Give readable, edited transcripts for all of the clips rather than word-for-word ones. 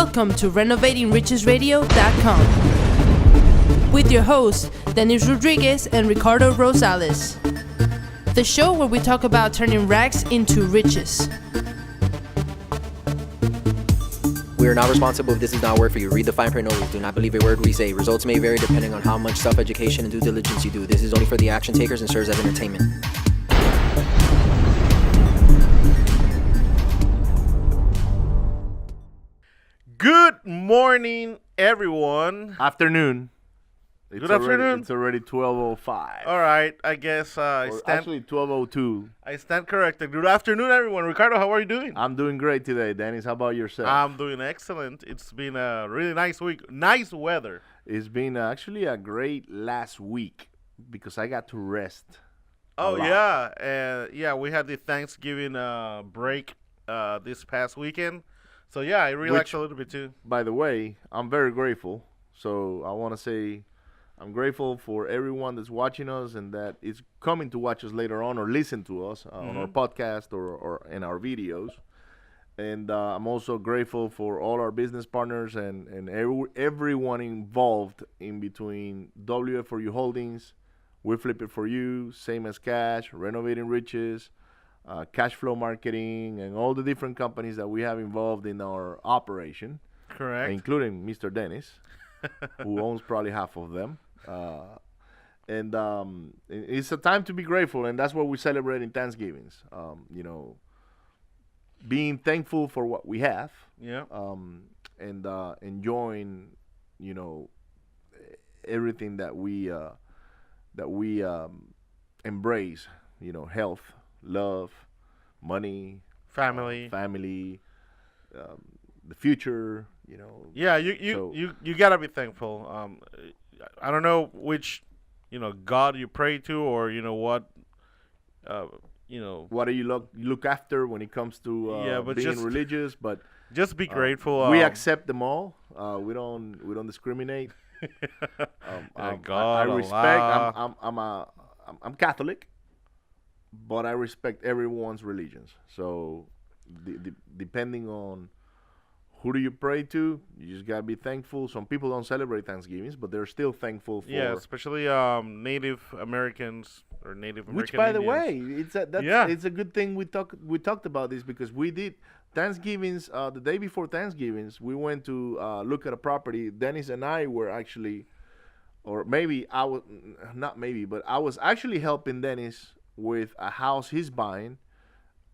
Welcome to RenovatingRichesRadio.com with your hosts, Dennis Rodriguez and Ricardo Rosales. The show where we talk about turning rags into riches. We are not responsible if this does not work for you. Read the fine print only. Do not believe a word we say. Results may vary depending on how much self-education and due diligence you do. This is only for the action takers and serves as entertainment. Good morning, everyone. Afternoon. Good afternoon. It's already 12:05. All right, I guess Actually 12:02. I stand corrected. Good afternoon, everyone. Ricardo, how are you doing? I'm doing great today, Dennis. How about yourself? I'm doing excellent. It's been a really nice week. Nice weather. It's been actually a great last week because I got to rest. Oh, yeah. We had the Thanksgiving break this past weekend. So, yeah, I relaxed a little bit, too. By the way, I'm very grateful. So I want to say I'm grateful for everyone that's watching us and that is coming to watch us later on or listen to us on our podcast or in our videos. And I'm also grateful for all our business partners and everyone involved in between WF4U Holdings, We Flip It For You, Same as Cash, Renovating Riches, Cash Flow Marketing, and all the different companies that we have involved in our operation. Correct. Including Mr. Dennis, who owns probably half of them. It's a time to be grateful, and that's what we celebrate in Thanksgivings. Being thankful for what we have. Yeah. And enjoying, everything that we embrace. Health, love, money, Family. The future. Yeah, you gotta be thankful. I don't know which, God you pray to, or what, What do you look after when it comes to being religious? But just be grateful. We accept them all. We don't discriminate. God, I respect. I'm Catholic, but I respect everyone's religions. So depending on who do you pray to, you just gotta be thankful. Some people don't celebrate Thanksgivings, but they're still thankful for. Yeah, especially Native Americans or Native American. Which, by the Indians. way, it's a good thing we talked about this because we did Thanksgivings the day before Thanksgivings. We went to look at a property. Dennis and I were actually, or maybe I was not maybe, but I was actually helping Dennis with a house he's buying,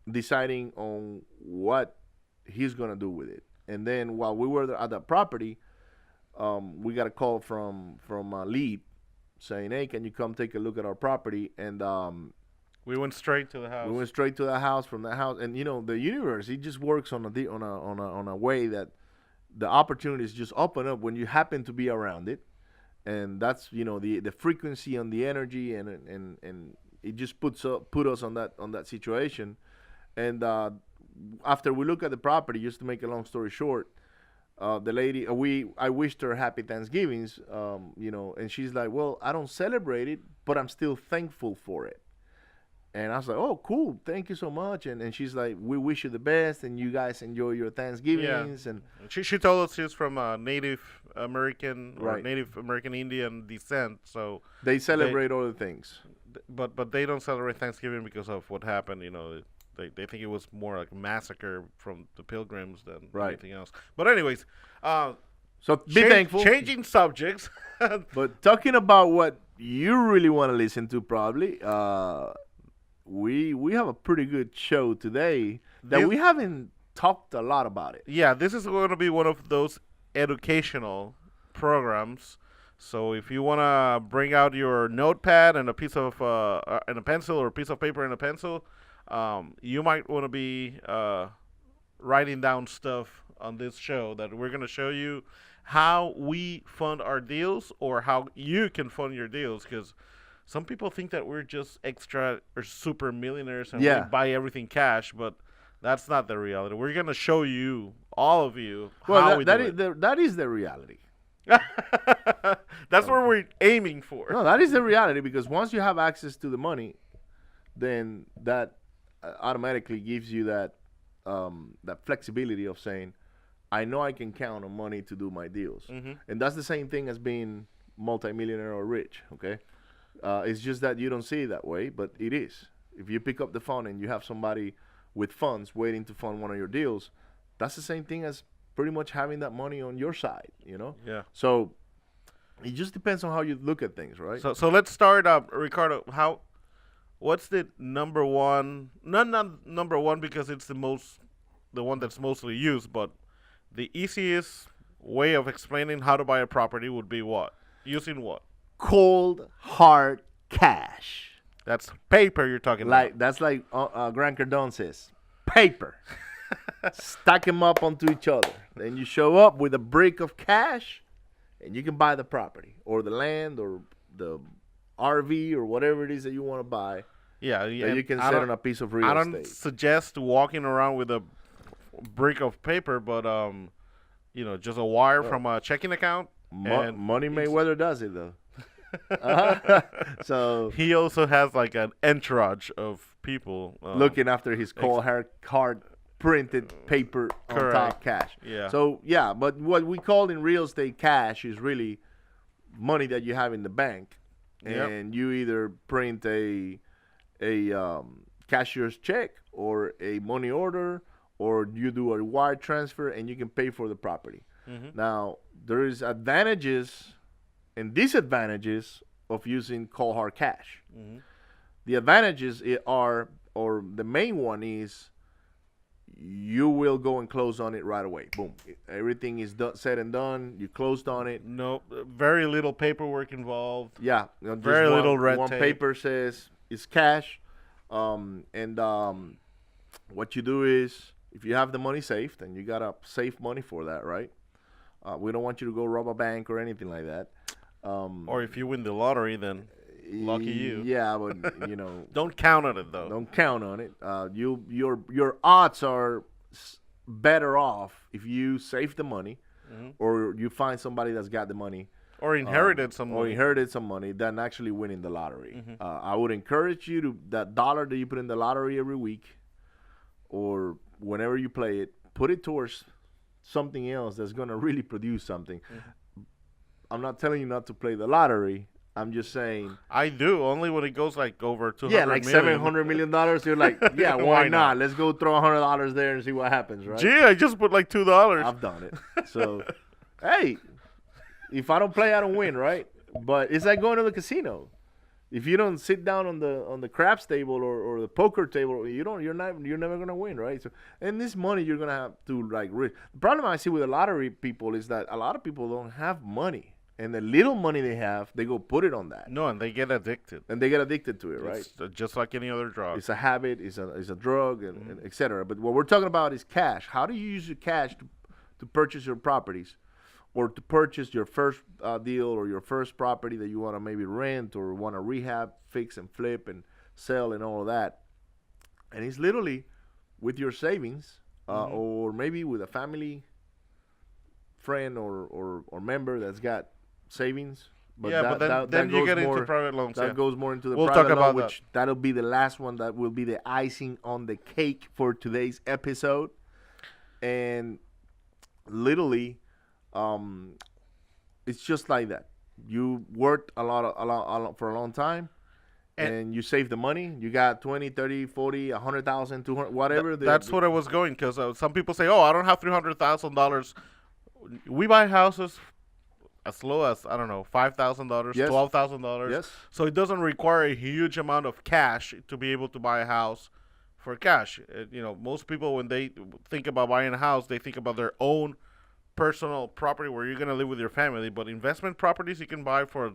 deciding on what he's gonna do with it. And then while we were at that property, we got a call from Lead saying, "Hey, can you come take a look at our property?" And we went straight to the house. We went straight to the house. From the house, and the universe, it just works on a way that the opportunities just open up when you happen to be around it, and that's the frequency and the energy, and it just put us on that situation, and. After we look at the property, just to make a long story short, the lady, I wished her happy Thanksgivings, and she's like, "Well, I don't celebrate it, but I'm still thankful for it." And I was like, "Oh, cool, thank you so much." And she's like, "We wish you the best, and you guys enjoy your Thanksgivings." Yeah. And she told us she's from Native American or right. Native American Indian descent, so they celebrate all the things. But they don't celebrate Thanksgiving because of what happened. They think it was more like a massacre from the Pilgrims than anything else. But anyways, so be thankful. Changing subjects. But talking about what you really want to listen to, probably, we have a pretty good show today that we haven't talked a lot about it. Yeah, this is going to be one of those educational programs. So if you want to bring out your notepad and a piece of and a pencil, or a piece of paper and a pencil, you might want to be writing down stuff on this show that we're going to show you how we fund our deals, or how you can fund your deals, because some people think that we're just extra or super millionaires and we buy everything cash, but that's not the reality. We're going to show you, all of you, how we do it. That is the reality. That's what we're aiming for. No, that is the reality, because once you have access to the money, then that automatically gives you that flexibility of saying, I know I can count on money to do my deals. Mm-hmm. And that's the same thing as being multimillionaire or rich, okay? It's just that you don't see it that way, but it is. If you pick up the phone and you have somebody with funds waiting to fund one of your deals, that's the same thing as pretty much having that money on your side, you know? Yeah. So it just depends on how you look at things, right? So let's start up, Ricardo. What's the number one? Not number one because it's the one that's mostly used, but the easiest way of explaining how to buy a property would be what? Using what? Cold, hard cash. That's paper you're talking about. That's like Grant Cardone says, paper. Stack them up onto each other. Then you show up with a brick of cash, and you can buy the property or the land or the RV or whatever it is that you want to buy. Yeah, that you can set on a piece of real estate. I don't suggest walking around with a brick of paper, but just a wire from a checking account. Money Mayweather does it though. So he also has like an entourage of people looking after his cold hard printed paper on top cash. Yeah. So yeah, but what we call in real estate cash is really money that you have in the bank, and you either print a cashier's check or a money order, or you do a wire transfer and you can pay for the property. Mm-hmm. Now there is advantages and disadvantages of using cold hard cash. Mm-hmm. The advantages are, or the main one is, you will go and close on it right away. Boom. Everything is said and done. You closed on it. No, very little paperwork involved. Yeah. Very little red tape. One paper says it's cash. What you do is, if you have the money saved, and you got to save money for that, right? We don't want you to go rob a bank or anything like that. Or if you win the lottery, then lucky you. Yeah, but don't count on it though. Don't count on it. Your odds are better off if you save the money, mm-hmm. or you find somebody that's got the money, or inherited some money than actually winning the lottery. Mm-hmm. I would encourage you to, that dollar that you put in the lottery every week, or whenever you play it, put it towards something else that's going to really produce something. Mm-hmm. I'm not telling you not to play the lottery. I'm just saying. I do, only when it goes like over 200 Yeah, like $700 million. You're like, yeah, why not? Let's go throw $100 there and see what happens, right? Gee, I just put like $2. I've done it. So, hey, if I don't play, I don't win, right? But it's like going to the casino. If you don't sit down on the craps table or the poker table, you're never gonna win, right? So, and this money you're gonna have to like. The problem I see with the lottery people is that a lot of people don't have money. And the little money they have, they go put it on that. No, and they get addicted. And they get addicted to it, right? It's just like any other drug. It's a habit. It's a drug, and et cetera. But what we're talking about is cash. How do you use your cash to purchase your properties, or to purchase your first deal or your first property that you want to maybe rent or want to rehab, fix and flip and sell and all of that? And it's literally with your savings, or maybe with a family friend or member that's got savings, but then you get into private loans. That goes more into the private loan, which that'll be the last one. That will be the icing on the cake for today's episode. And literally, it's just like that. You worked a lot for a long time, and you save the money. You got 20, 30, 40, 100,000, 200, whatever. That's what I was going, because some people say, "Oh, I don't have $300,000." We buy houses as low as, I don't know, $5,000, yes. $12,000. Yes. So it doesn't require a huge amount of cash to be able to buy a house for cash. Most people, when they think about buying a house, they think about their own personal property where you're going to live with your family. But investment properties you can buy for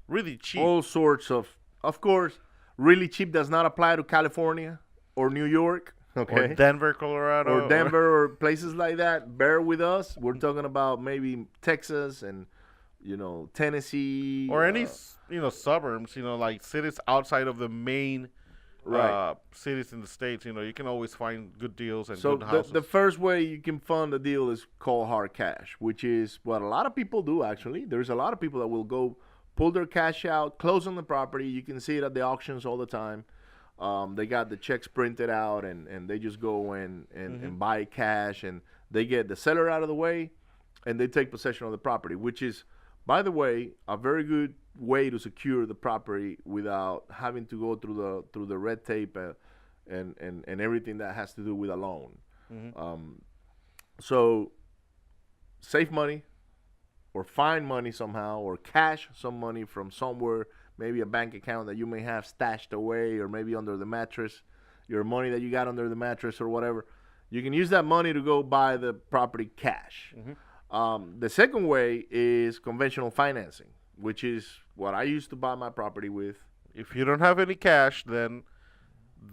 really cheap. All sorts of course, really cheap does not apply to California or New York. Okay. Or Denver, Colorado. Or Denver or places like that. Bear with us. We're talking about maybe Texas and, Tennessee. Or any, suburbs, like cities outside of the main cities in the States. You can always find good deals and good houses. So the first way you can fund a deal is called hard cash, which is what a lot of people do, actually. There's a lot of people that will go pull their cash out, close on the property. You can see it at the auctions all the time. They got the checks printed out, and they just go in and buy cash, and They get the seller out of the way, and they take possession of the property, which is, by the way, a very good way to secure the property without having to go through the red tape and everything that has to do with a loan. So save money, or find money somehow, or cash some money from somewhere, maybe a bank account that you may have stashed away, or maybe under the mattress, your money that you got under the mattress or whatever. You can use that money to go buy the property cash. The second way is conventional financing, which is what I used to buy my property with. If you don't have any cash, then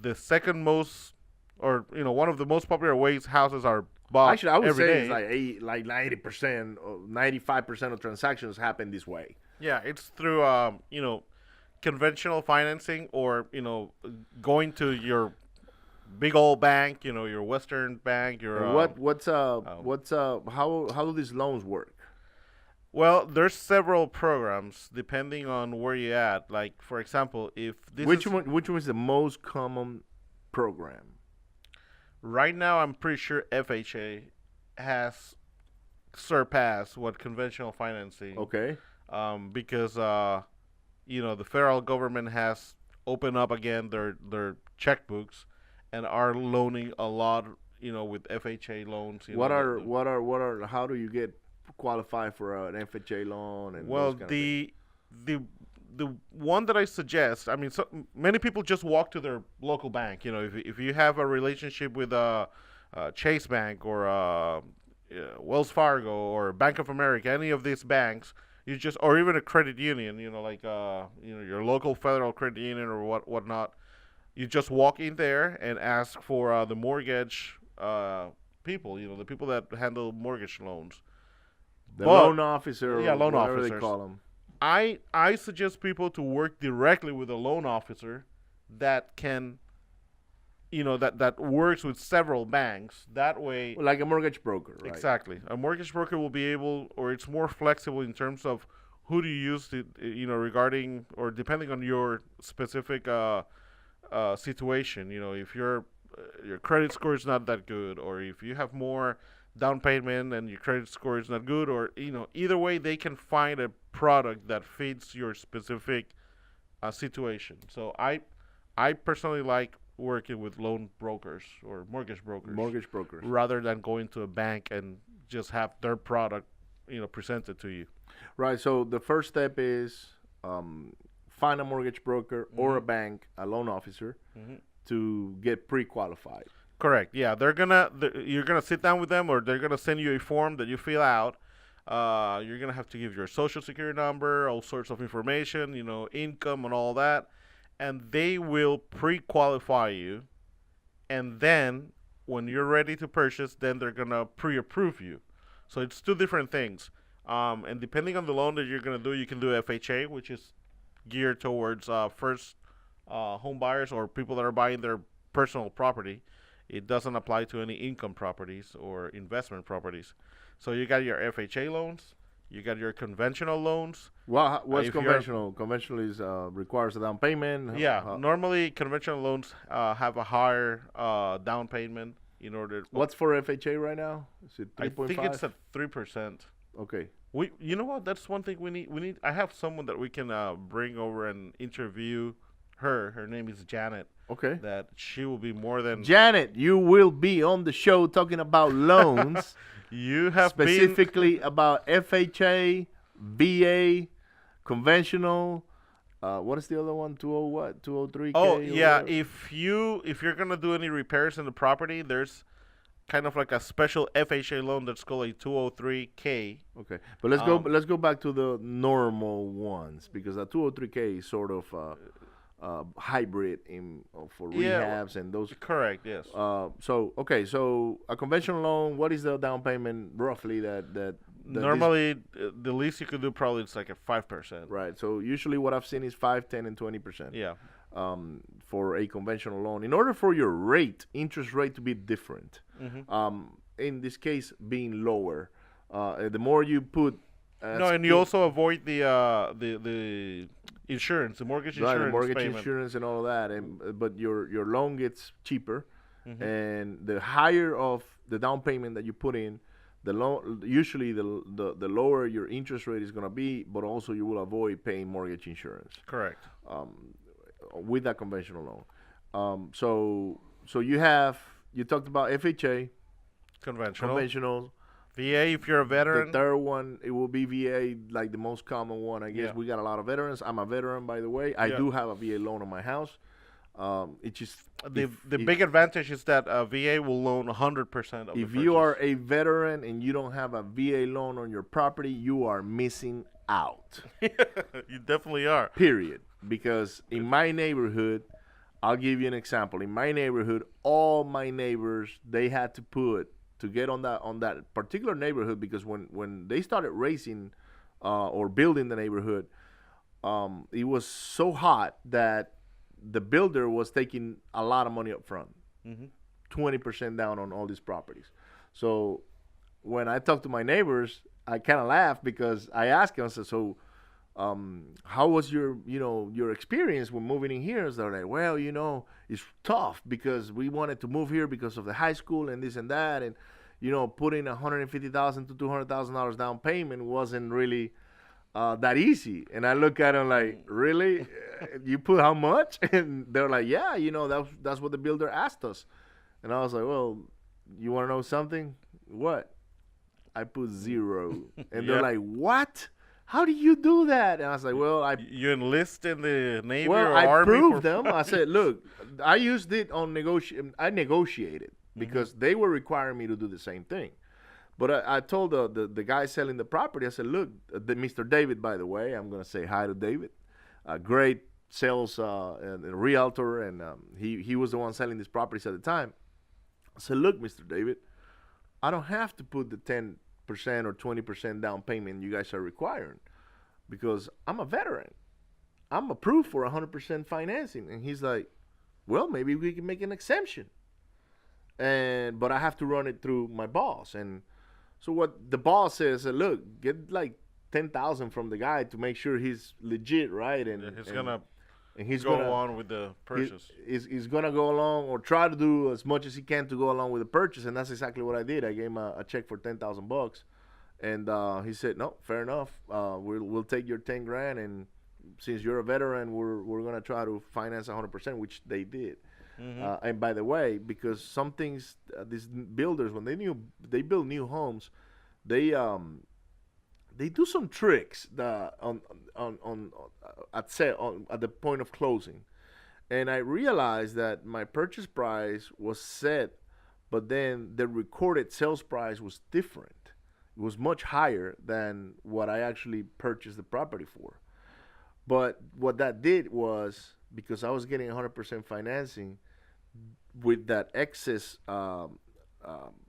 the second most, or one of the most popular ways houses are bought. Actually, I would every say day. it's like 90% or 95% of transactions happen this way. Yeah, it's through conventional financing, or going to your big old bank, your Western bank, your how do these loans work? Well, there's several programs depending on where you're at. Like, for example, if this which one is the most common program? Right now, I'm pretty sure FHA has surpassed what conventional financing. Okay. Because the federal government has opened up again their checkbooks and are loaning a lot, with FHA loans. How do you get qualified for an FHA loan? And well, the one that I suggest, I mean, many people just walk to their local bank. If you have a relationship with Chase Bank or Wells Fargo or Bank of America, any of these banks, or even a credit union, like your local federal credit union or whatnot. You just walk in there and ask for the mortgage people, the people that handle mortgage loans. Loan officer, yeah, loan whatever officers. they call them. I suggest people to work directly with a loan officer that can, that works with several banks. That way, Like a mortgage broker, right? Exactly. A mortgage broker will be able, or it's more flexible in terms of who do you use to, regarding or depending on your specific situation. If your credit score is not that good, or if you have more down payment and your credit score is not good, or either way, they can find a product that fits your specific situation. So I personally like working with loan brokers or mortgage brokers rather than going to a bank and just have their product presented to you. Right. So the first step is find a mortgage broker or a bank, a loan officer, to get pre-qualified. Correct. Yeah, you're gonna sit down with them, or they're gonna send you a form that you fill out. You're gonna have to give your social security number, all sorts of information, income and all that, and they will pre-qualify you. And then when you're ready to purchase, then they're gonna pre-approve you. So it's two different things. And depending on the loan that you're gonna do, you can do FHA, which is geared towards first home buyers or people that are buying their personal property. It doesn't apply to any income properties or investment properties. So you got your FHA loans, you got your conventional loans. Well, what's conventional? Conventional is requires a down payment. Yeah, normally conventional loans have a higher down payment in order. What's for FHA right now? Is it 3.5? I think it's at 3%. Okay. You know what? That's one thing we need. I have someone that we can bring over and interview her. Her name is Janet. Okay. That she will be more than Janet. You will be on the show talking about loans. You have specifically about FHA, VA, conventional. What is the other one? 203K. Oh yeah. If you're gonna do any repairs in the property, there's kind of like a special FHA loan that's called a 203K. Okay, but let's go back to the normal ones, because a 203K is sort of hybrid for rehabs and those. Correct. Yes. So a conventional loan, what is the down payment roughly that normally the least you could do probably it's like a 5%. Right. So usually what I've seen is 5, 10, and 20%. Yeah. For a conventional loan, in order for your interest rate to be different, in this case being lower, the more you put. And you also avoid the insurance, the mortgage insurance, the mortgage payment. insurance and all of that, but your loan gets cheaper, and the higher of the down payment that you put in, usually the lower your interest rate is going to be, but also you will avoid paying mortgage insurance. Correct. With that conventional loan. So you talked about FHA, conventional. VA, if you're a veteran. The third one, it will be VA, like the most common one. I guess Yeah. we got a lot of veterans. I'm a veteran, by the way. I Yeah. do have a VA loan on my house. It's just The big advantage is that VA will loan 100% of the if purchase. you are a veteran and you don't have a VA loan on your property, you are missing out. You definitely are. Period. Because in my neighborhood, I'll give you an example. In my neighborhood, all my neighbors, they had to put to get on that particular neighborhood, because when they started raising or building the neighborhood, it was so hot that the builder was taking a lot of money up front, 20% down on all these properties. So when I talked to my neighbors, I kind of laughed because I asked them, I said, so how was your experience when moving in here? So they're like, well, it's tough because we wanted to move here because of the high school and this and that, and putting $150,000 to $200,000 down payment wasn't really that easy. And I look at them like, really? You put how much? And they're like, yeah, that's what the builder asked us. And I was like, well, you want to know something? What? I put zero. And they're like, what? How do you do that? And I was like, well, you enlist in the Navy or I Army? proved them. I said, look, I used it on I negotiated because they were requiring me to do the same thing. But I told the guy selling the property, I said, look, Mr. David, by the way, I'm going to say hi to David, a great sales and realtor, and he was the one selling these properties at the time. I said, look, Mr. David, I don't have to put the 10% or 20% down payment you guys are requiring because I'm a veteran. I'm approved for 100% financing. And he's like, well, maybe we can make an exemption. But I have to run it through my boss. And so what the boss says, look, get like 10,000 from the guy to make sure he's legit, right? And he's gonna go on with the purchase. He's gonna go along or try to do as much as he can to go along with the purchase, and that's exactly what I did. I gave him a check for $10,000, and he said, no, fair enough. We'll take your 10 grand, and since you're a veteran, we're gonna try to finance 100%, which they did. And by the way, because some things, these builders, when they build new homes, they do some tricks at the point of closing. And I realized that my purchase price was set, but then the recorded sales price was different. It was much higher than what I actually purchased the property for. But what that did was, because I was getting 100% financing, with that excess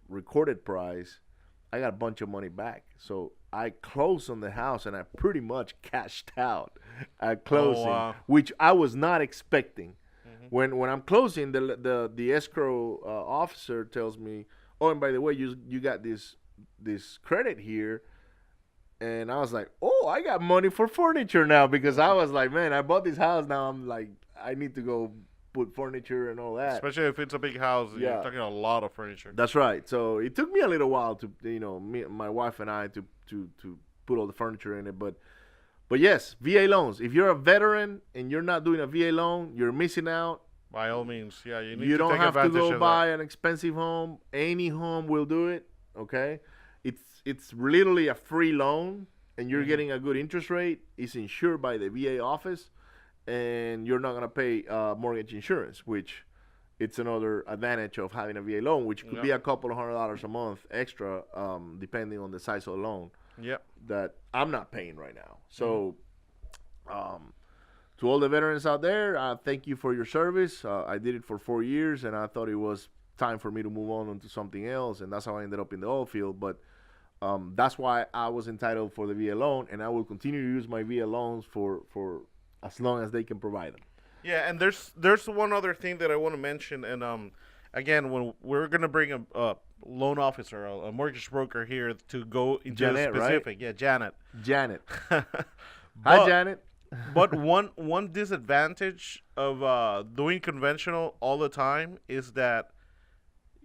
recorded price, I got a bunch of money back. So I closed on the house and I pretty much cashed out at closing, which I was not expecting. When I'm closing, the escrow officer tells me, oh, and by the way, you got this credit here. And I was like, oh, I got money for furniture now, because I was like, man, I bought this house. Now I'm like, I need to go put furniture and all that. Especially if it's a big house, you're talking a lot of furniture. That's right. So it took me a little while to, my wife and I to put all the furniture in it. But yes, VA loans. If you're a veteran and you're not doing a VA loan, you're missing out. By all means, yeah, you need you to don't take have to advantage go of buy that. an expensive home. Any home will do it. Okay, it's literally a free loan, and you're getting a good interest rate. It's insured by the VA office, and you're not gonna pay mortgage insurance, which it's another advantage of having a VA loan, which could be a couple of $100 a month extra, depending on the size of the loan. Yep. That I'm not paying right now. So, to all the veterans out there, thank you for your service. I did it for 4 years, and I thought it was time for me to move on to something else, and that's how I ended up in the oil field. But that's why I was entitled for the VA loan, and I will continue to use my VA loans for as long as they can provide them. Yeah, and there's one other thing that I want to mention, and again, when we're gonna bring a loan officer, a mortgage broker here to go into Janet, specific. right? Yeah, Janet. Hi, Janet. But one disadvantage of doing conventional all the time is that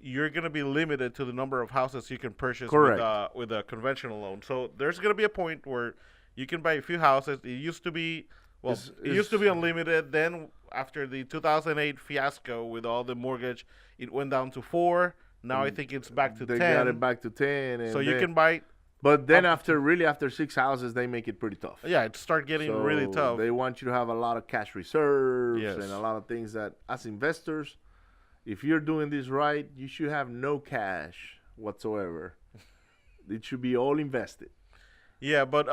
you're going to be limited to the number of houses you can purchase Correct. with a conventional loan. So there's going to be a point where you can buy a few houses. It used to be, well, it used to be unlimited. Then after the 2008 fiasco with all the mortgage, it went down to 4. Now I think it's back to They 10. got it back to 10. And So you then- can buy. But then up to after 6 houses, they make it pretty tough. Yeah, it start getting really So tough. They want you to have a lot of cash reserves Yes. and a lot of things that, as investors, if you're doing this right, you should have no cash whatsoever. It should be all invested. Yeah, but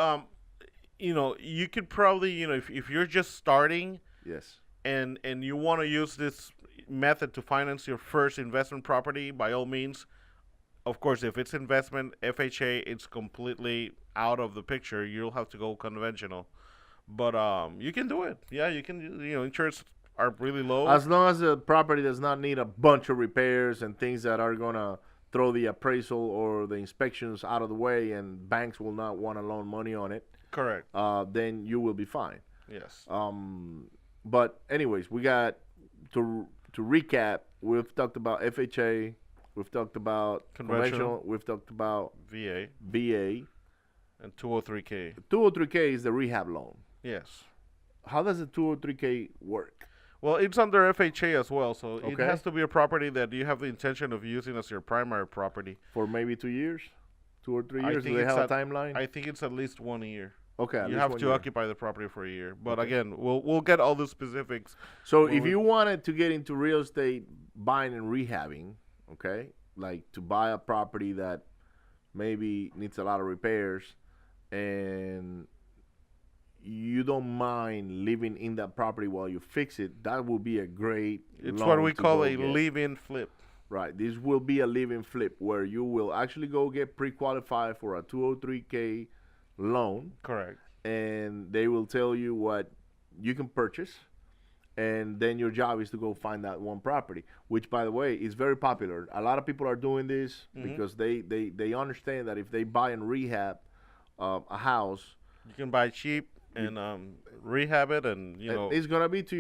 you could probably, if you're just starting Yes. and you want to use this method to finance your first investment property, by all means. Of course, if it's investment, FHA, it's completely out of the picture. You'll have to go conventional. But you can do it. Yeah, you can. Insurance are really low. As long as the property does not need a bunch of repairs and things that are going to throw the appraisal or the inspections out of the way and banks will not want to loan money on it, Correct. then you will be fine. Yes. But anyways, we got to recap. We've talked about FHA. We've talked about conventional. We've talked about VA VA. and 203K. 203K is the rehab loan. Yes. How does the 203K work? Well, it's under FHA as well, so it Okay. has to be a property that you have the intention of using as your primary property. For maybe 2 years? 2 or 3 I years? Do think they it's have a at- timeline? I think it's at least 1 year. Okay. at You least have 1 to year. occupy the property for a year. But again, we'll get all the specifics. So when if we- you wanted to get into real estate buying and rehabbing, okay, like to buy a property that maybe needs a lot of repairs and you don't mind living in that property while you fix it, that will be a great It's loan what we to call go a get. live-in flip. Right. This will be a live-in flip where you will actually go get pre-qualified for a 203K loan, Correct. and they will tell you what you can purchase, and then your job is to go find that one property, which, by the way, is very popular. A lot of people are doing this because they understand that if they buy and rehab a house, You can buy cheap and rehab it, and it's gonna be to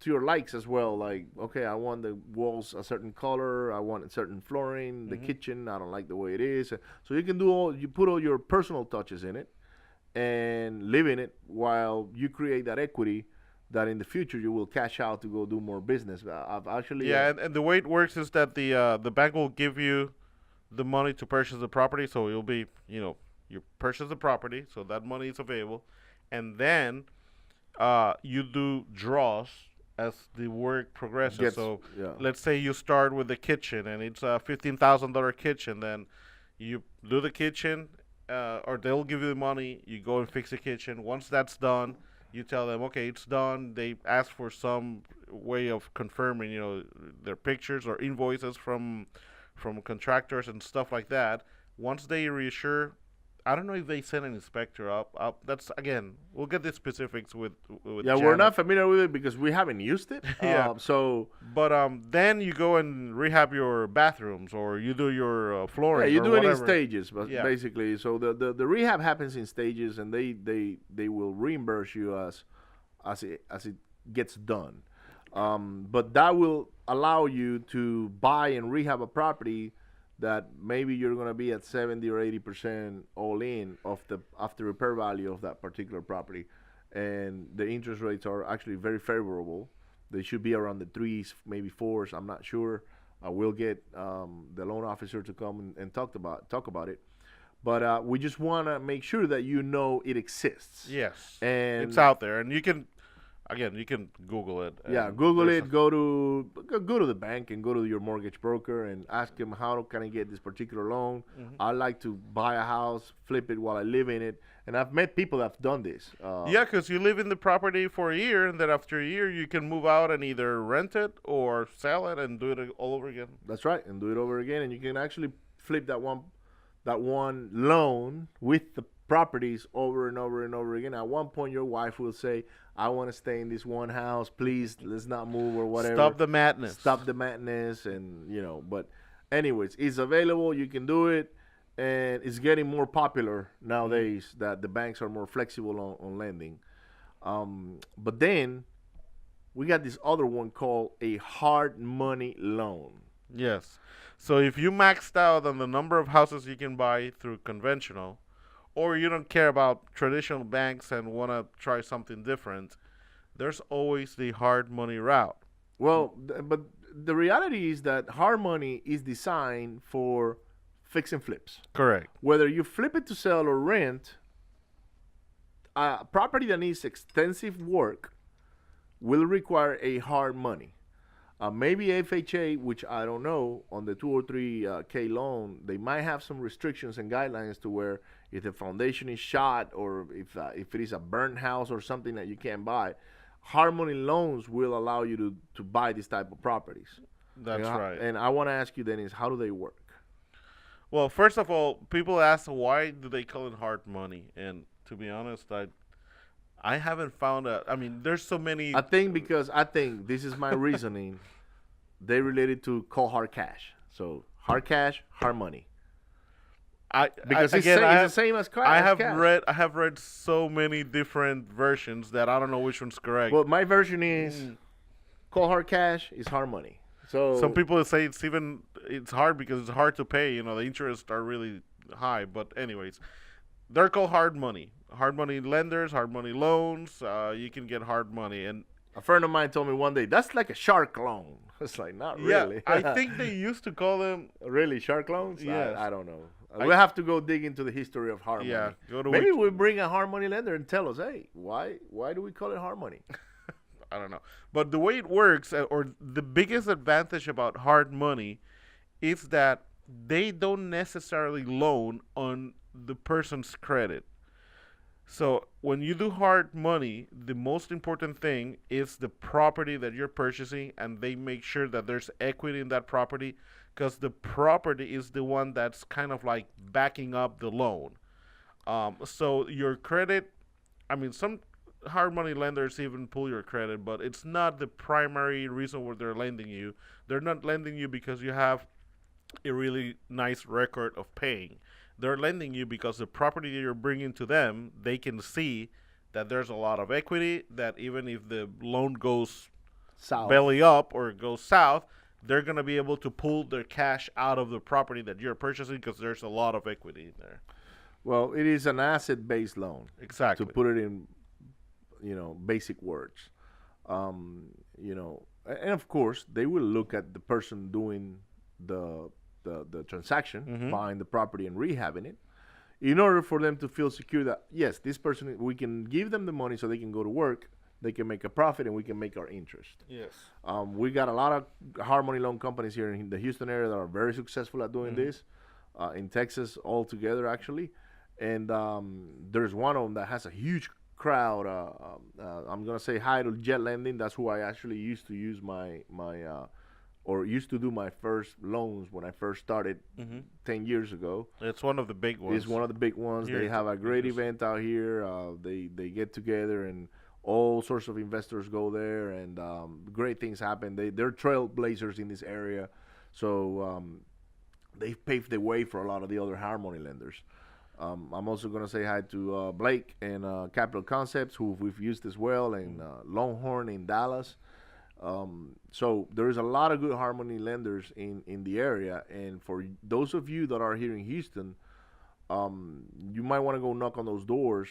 your likes as well. Like, okay, I want the walls a certain color, I want a certain flooring, the kitchen, I don't like the way it is. So you can you put all your personal touches in it and live in it while you create that equity that in the future you will cash out to go do more business. I've actually and the way it works is that the bank will give you the money to purchase the property, so it'll be you purchase the property, so that money is available, and then you do draws as the work progresses. Let's say you start with the kitchen and it's a $15,000 kitchen, then you do the kitchen, or they'll give you the money, you go and fix the kitchen. Once that's done, you tell them, okay, it's done. They ask for some way of confirming, their pictures or invoices from contractors and stuff like that. Once they reassure, I don't know if they send an inspector up. That's, again, we'll get the specifics with we're Janet. not familiar with it because we haven't used it. Yeah. But then you go and rehab your bathrooms, or you do your flooring. you or do it in whatever. stages, but Yeah. basically. So the rehab happens in stages, and they will reimburse you as it gets done. But that will allow you to buy and rehab a property that maybe you're going to be at 70 or 80% all in of the after repair value of that particular property, and the interest rates are actually very favorable. They should be around the 3s, maybe 4s. I'm not sure. I will get the loan officer to come and talk about it. But we just want to make sure that you know it exists. Yes, And it's out there, and you can Google it. Yeah, and Google there's it. Go to the bank and go to your mortgage broker and ask him, how can I get this particular loan? I like to buy a house, flip it while I live in it, and I've met people that have done this. Yeah, because you live in the property for a year, and then after a year, you can move out and either rent it or sell it and do it all over again. That's right, and do it over again, and you can actually flip that one loan with the properties over and over and over again. At one point, your wife will say, I want to stay in this one house. Please, let's not move or whatever. Stop the madness. Stop the madness. And, but anyways, it's available. You can do it. And it's getting more popular nowadays that the banks are more flexible on lending. But then we got this other one called a hard money loan. Yes. So if you maxed out on the number of houses you can buy through conventional, or you don't care about traditional banks and want to try something different, there's always the hard money route. Well, but the reality is that hard money is designed for fix and flips. Correct. Whether you flip it to sell or rent, a property that needs extensive work will require a hard money. Maybe FHA, which I don't know, on the 203K loan, they might have some restrictions and guidelines to where if the foundation is shot or if it is a burnt house or something that you can't buy, hard money loans will allow you to buy this type of properties. That's right. And I want to ask you, Dennis, how do they work? Well, first of all, people ask why do they call it hard money, and to be honest, I haven't found a. I mean, there's so many. I think this is my reasoning. They related to cold hard cash. So hard cash, hard money. Because it's the same as cash. I have read so many different versions that I don't know which one's correct. Well, my version is cold hard cash is hard money. So some people say it's hard because it's hard to pay. You know, the interests are really high. But anyways, they're called hard money. Hard money lenders, hard money loans. You can get hard money. And a friend of mine told me one day, that's like a shark loan. It's like, not really. Yeah, I think they used to call them. Really, shark loans? Yes. I don't know. We'll have to go dig into the history of hard money. Maybe we bring a hard money lender and tell us, hey, why do we call it hard money? I don't know. But the way it works, or the biggest advantage about hard money, is that they don't necessarily loan on the person's credit. So when you do hard money, the most important thing is the property that you're purchasing, and they make sure that there's equity in that property because the property is the one that's kind of like backing up the loan. So your credit, I mean, some hard money lenders even pull your credit, but it's not the primary reason why they're lending you. They're not lending you because you have a really nice record of paying. They're lending you because the property that you're bringing to them, they can see that there's a lot of equity, that even if the loan goes south, belly up or goes south, they're going to be able to pull their cash out of the property that you're purchasing because there's a lot of equity in there. Well, it is an asset-based loan. Exactly. To put it in, basic words. And of course, they will look at the person doing the transaction, buying the property and rehabbing it, in order for them to feel secure that, yes, this person, we can give them the money so they can go to work, they can make a profit, and we can make our interest. Yes. We got a lot of hard money loan companies here in the Houston area that are very successful at doing this, in Texas altogether, actually. And there's one of them that has a huge crowd. I'm going to say hi to Jet Lending. That's who I actually used to use or used to do my first loans when I first started 10 years ago. It's one of the big ones. It's one of the big ones. They have a great event out here. They get together and all sorts of investors go there, and great things happen. They're trailblazers in this area. So they've paved the way for a lot of the other hard money lenders. I'm also going to say hi to Blake and Capital Concepts, who we've used as well, and Longhorn in Dallas. So there is a lot of good hard money lenders in the area, and for those of you that are here in Houston, you might want to go knock on those doors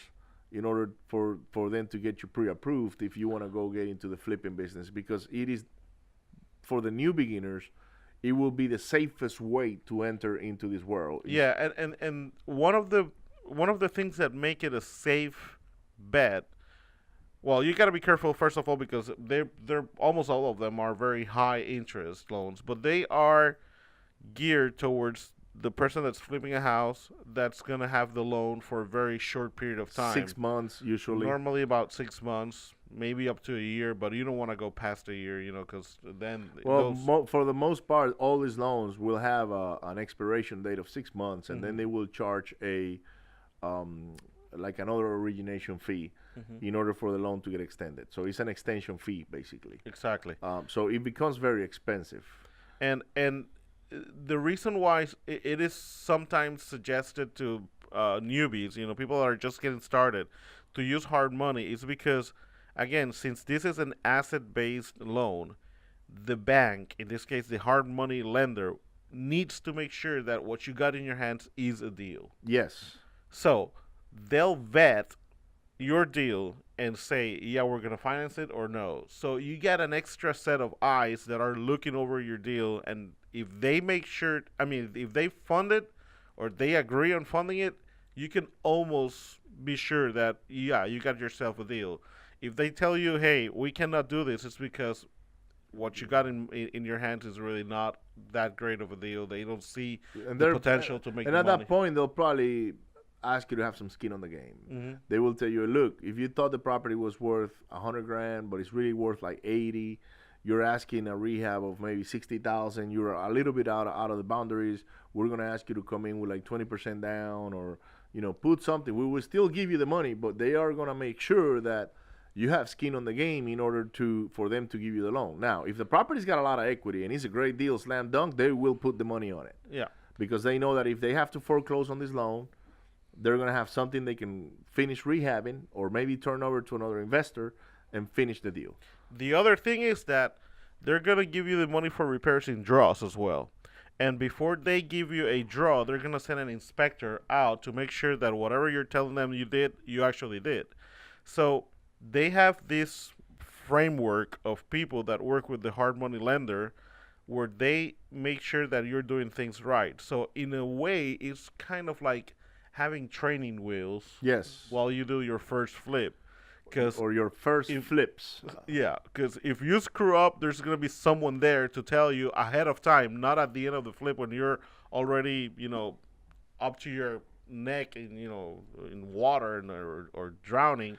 in order for them to get you pre-approved if you want to go get into the flipping business, because it is, for the new beginners, it will be the safest way to enter into this world. Yeah, and one of the things that make it a safe bet. Well, you got to be careful, first of all, because they're almost all of them are very high interest loans, but they are geared towards the person that's flipping a house that's going to have the loan for a very short period of time. 6 months, usually. Normally about 6 months, maybe up to a year, but you don't want to go past a year, because then... Well, for the most part, all these loans will have an expiration date of 6 months, and then they will charge like another origination fee in order for the loan to get extended. So it's an extension fee, basically. Exactly. So it becomes very expensive. And the reason why it is sometimes suggested to newbies, people that are just getting started, to use hard money is because, again, since this is an asset-based loan, the bank, in this case the hard money lender, needs to make sure that what you got in your hands is a deal. Yes. So they'll vet your deal and say, yeah, we're going to finance it or no. So you get an extra set of eyes that are looking over your deal. And if they make sure, I mean, if they fund it or they agree on funding it, you can almost be sure that, yeah, you got yourself a deal. If they tell you, hey, we cannot do this, it's because what you got in your hands is really not that great of a deal. They don't see And the they're potential to make and the at money. that point they'll probably ask you to have some skin on the game. Mhm. They will tell you, look, if you thought the property was worth 100 grand, but it's really worth like 80, you're asking a rehab of maybe 60,000. You're a little bit out of the boundaries. We're gonna ask you to come in with like 20% down, or put something. We will still give you the money, but they are gonna make sure that you have skin on the game in order for them to give you the loan. Now, if the property's got a lot of equity and it's a great deal, slam dunk, they will put the money on it Yeah. because they know that if they have to foreclose on this loan, they're going to have something they can finish rehabbing or maybe turn over to another investor and finish the deal. The other thing is that they're going to give you the money for repairs in draws as well. And before they give you a draw, they're going to send an inspector out to make sure that whatever you're telling them you did, you actually did. So they have this framework of people that work with the hard money lender where they make sure that you're doing things right. So in a way, it's kind of like having training wheels Yes. while you do your first flip. Or your first flips. Yeah, because if you screw up, there's going to be someone there to tell you ahead of time, not at the end of the flip when you're already, up to your neck in, in water or drowning.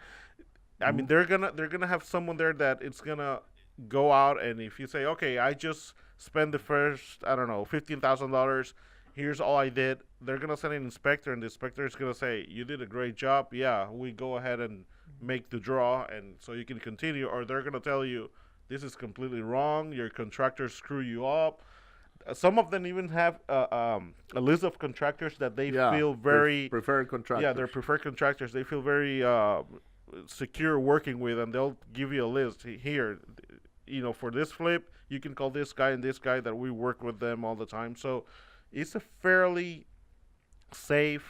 I mean, they're gonna have someone there that it's gonna go out, and if you say, okay, I just spent the first, I don't know, $15,000. Here's all I did. They're gonna send an inspector, and the inspector is gonna say, you did a great job. Yeah, we go ahead and make the draw, and so you can continue. Or they're gonna tell you, this is completely wrong. Your contractors screw you up. Some of them even have a list of contractors that they feel very preferred contractors. Yeah, they're preferred contractors. They feel very secure working with, and they'll give you a list here. For this flip, you can call this guy and this guy that we work with them all the time. So it's a fairly safe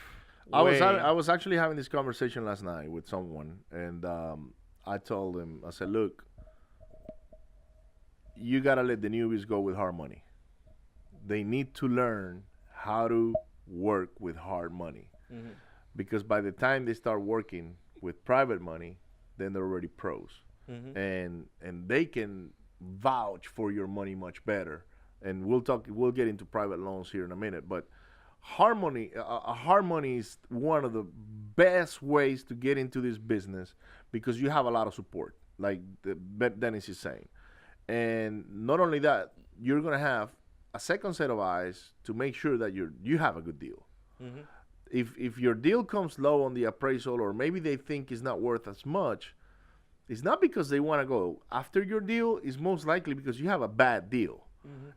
way. I was actually having this conversation last night with someone, and I told him, I said, look, you gotta let the newbies go with hard money. They need to learn how to work with hard money, because by the time they start working with private money, then they're already pros, and they can vouch for your money much better. And we'll get into private loans here in a minute, but hard money is one of the best ways to get into this business because you have a lot of support, like Dennis is saying. And not only that, you're gonna have a second set of eyes to make sure that you have a good deal. If your deal comes low on the appraisal, or maybe they think it's not worth as much, it's not because they want to go after your deal. It's most likely because you have a bad deal,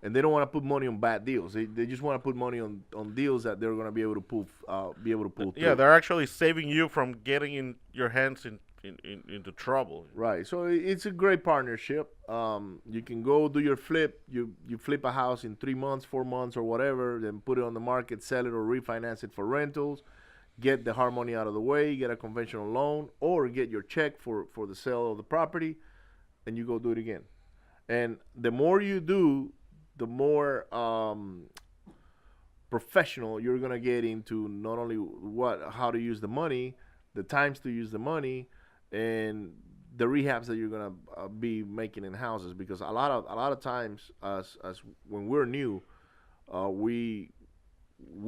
and they don't want to put money on bad deals. They just want to put money on deals that they're going to be able to pull through. Yeah, they're actually saving you from getting in your hands into trouble. Right. So it's a great partnership. You can go do your flip. You flip a house in 3 months, 4 months, or whatever, then put it on the market, sell it, or refinance it for rentals. Get the hard money out of the way, get a conventional loan, or get your check for the sale of the property, and you go do it again. And the more you do, the more professional you're gonna get into not only how to use the money, the times to use the money, and the rehabs that you're gonna be making in houses. Because a lot of times, as when we're new, we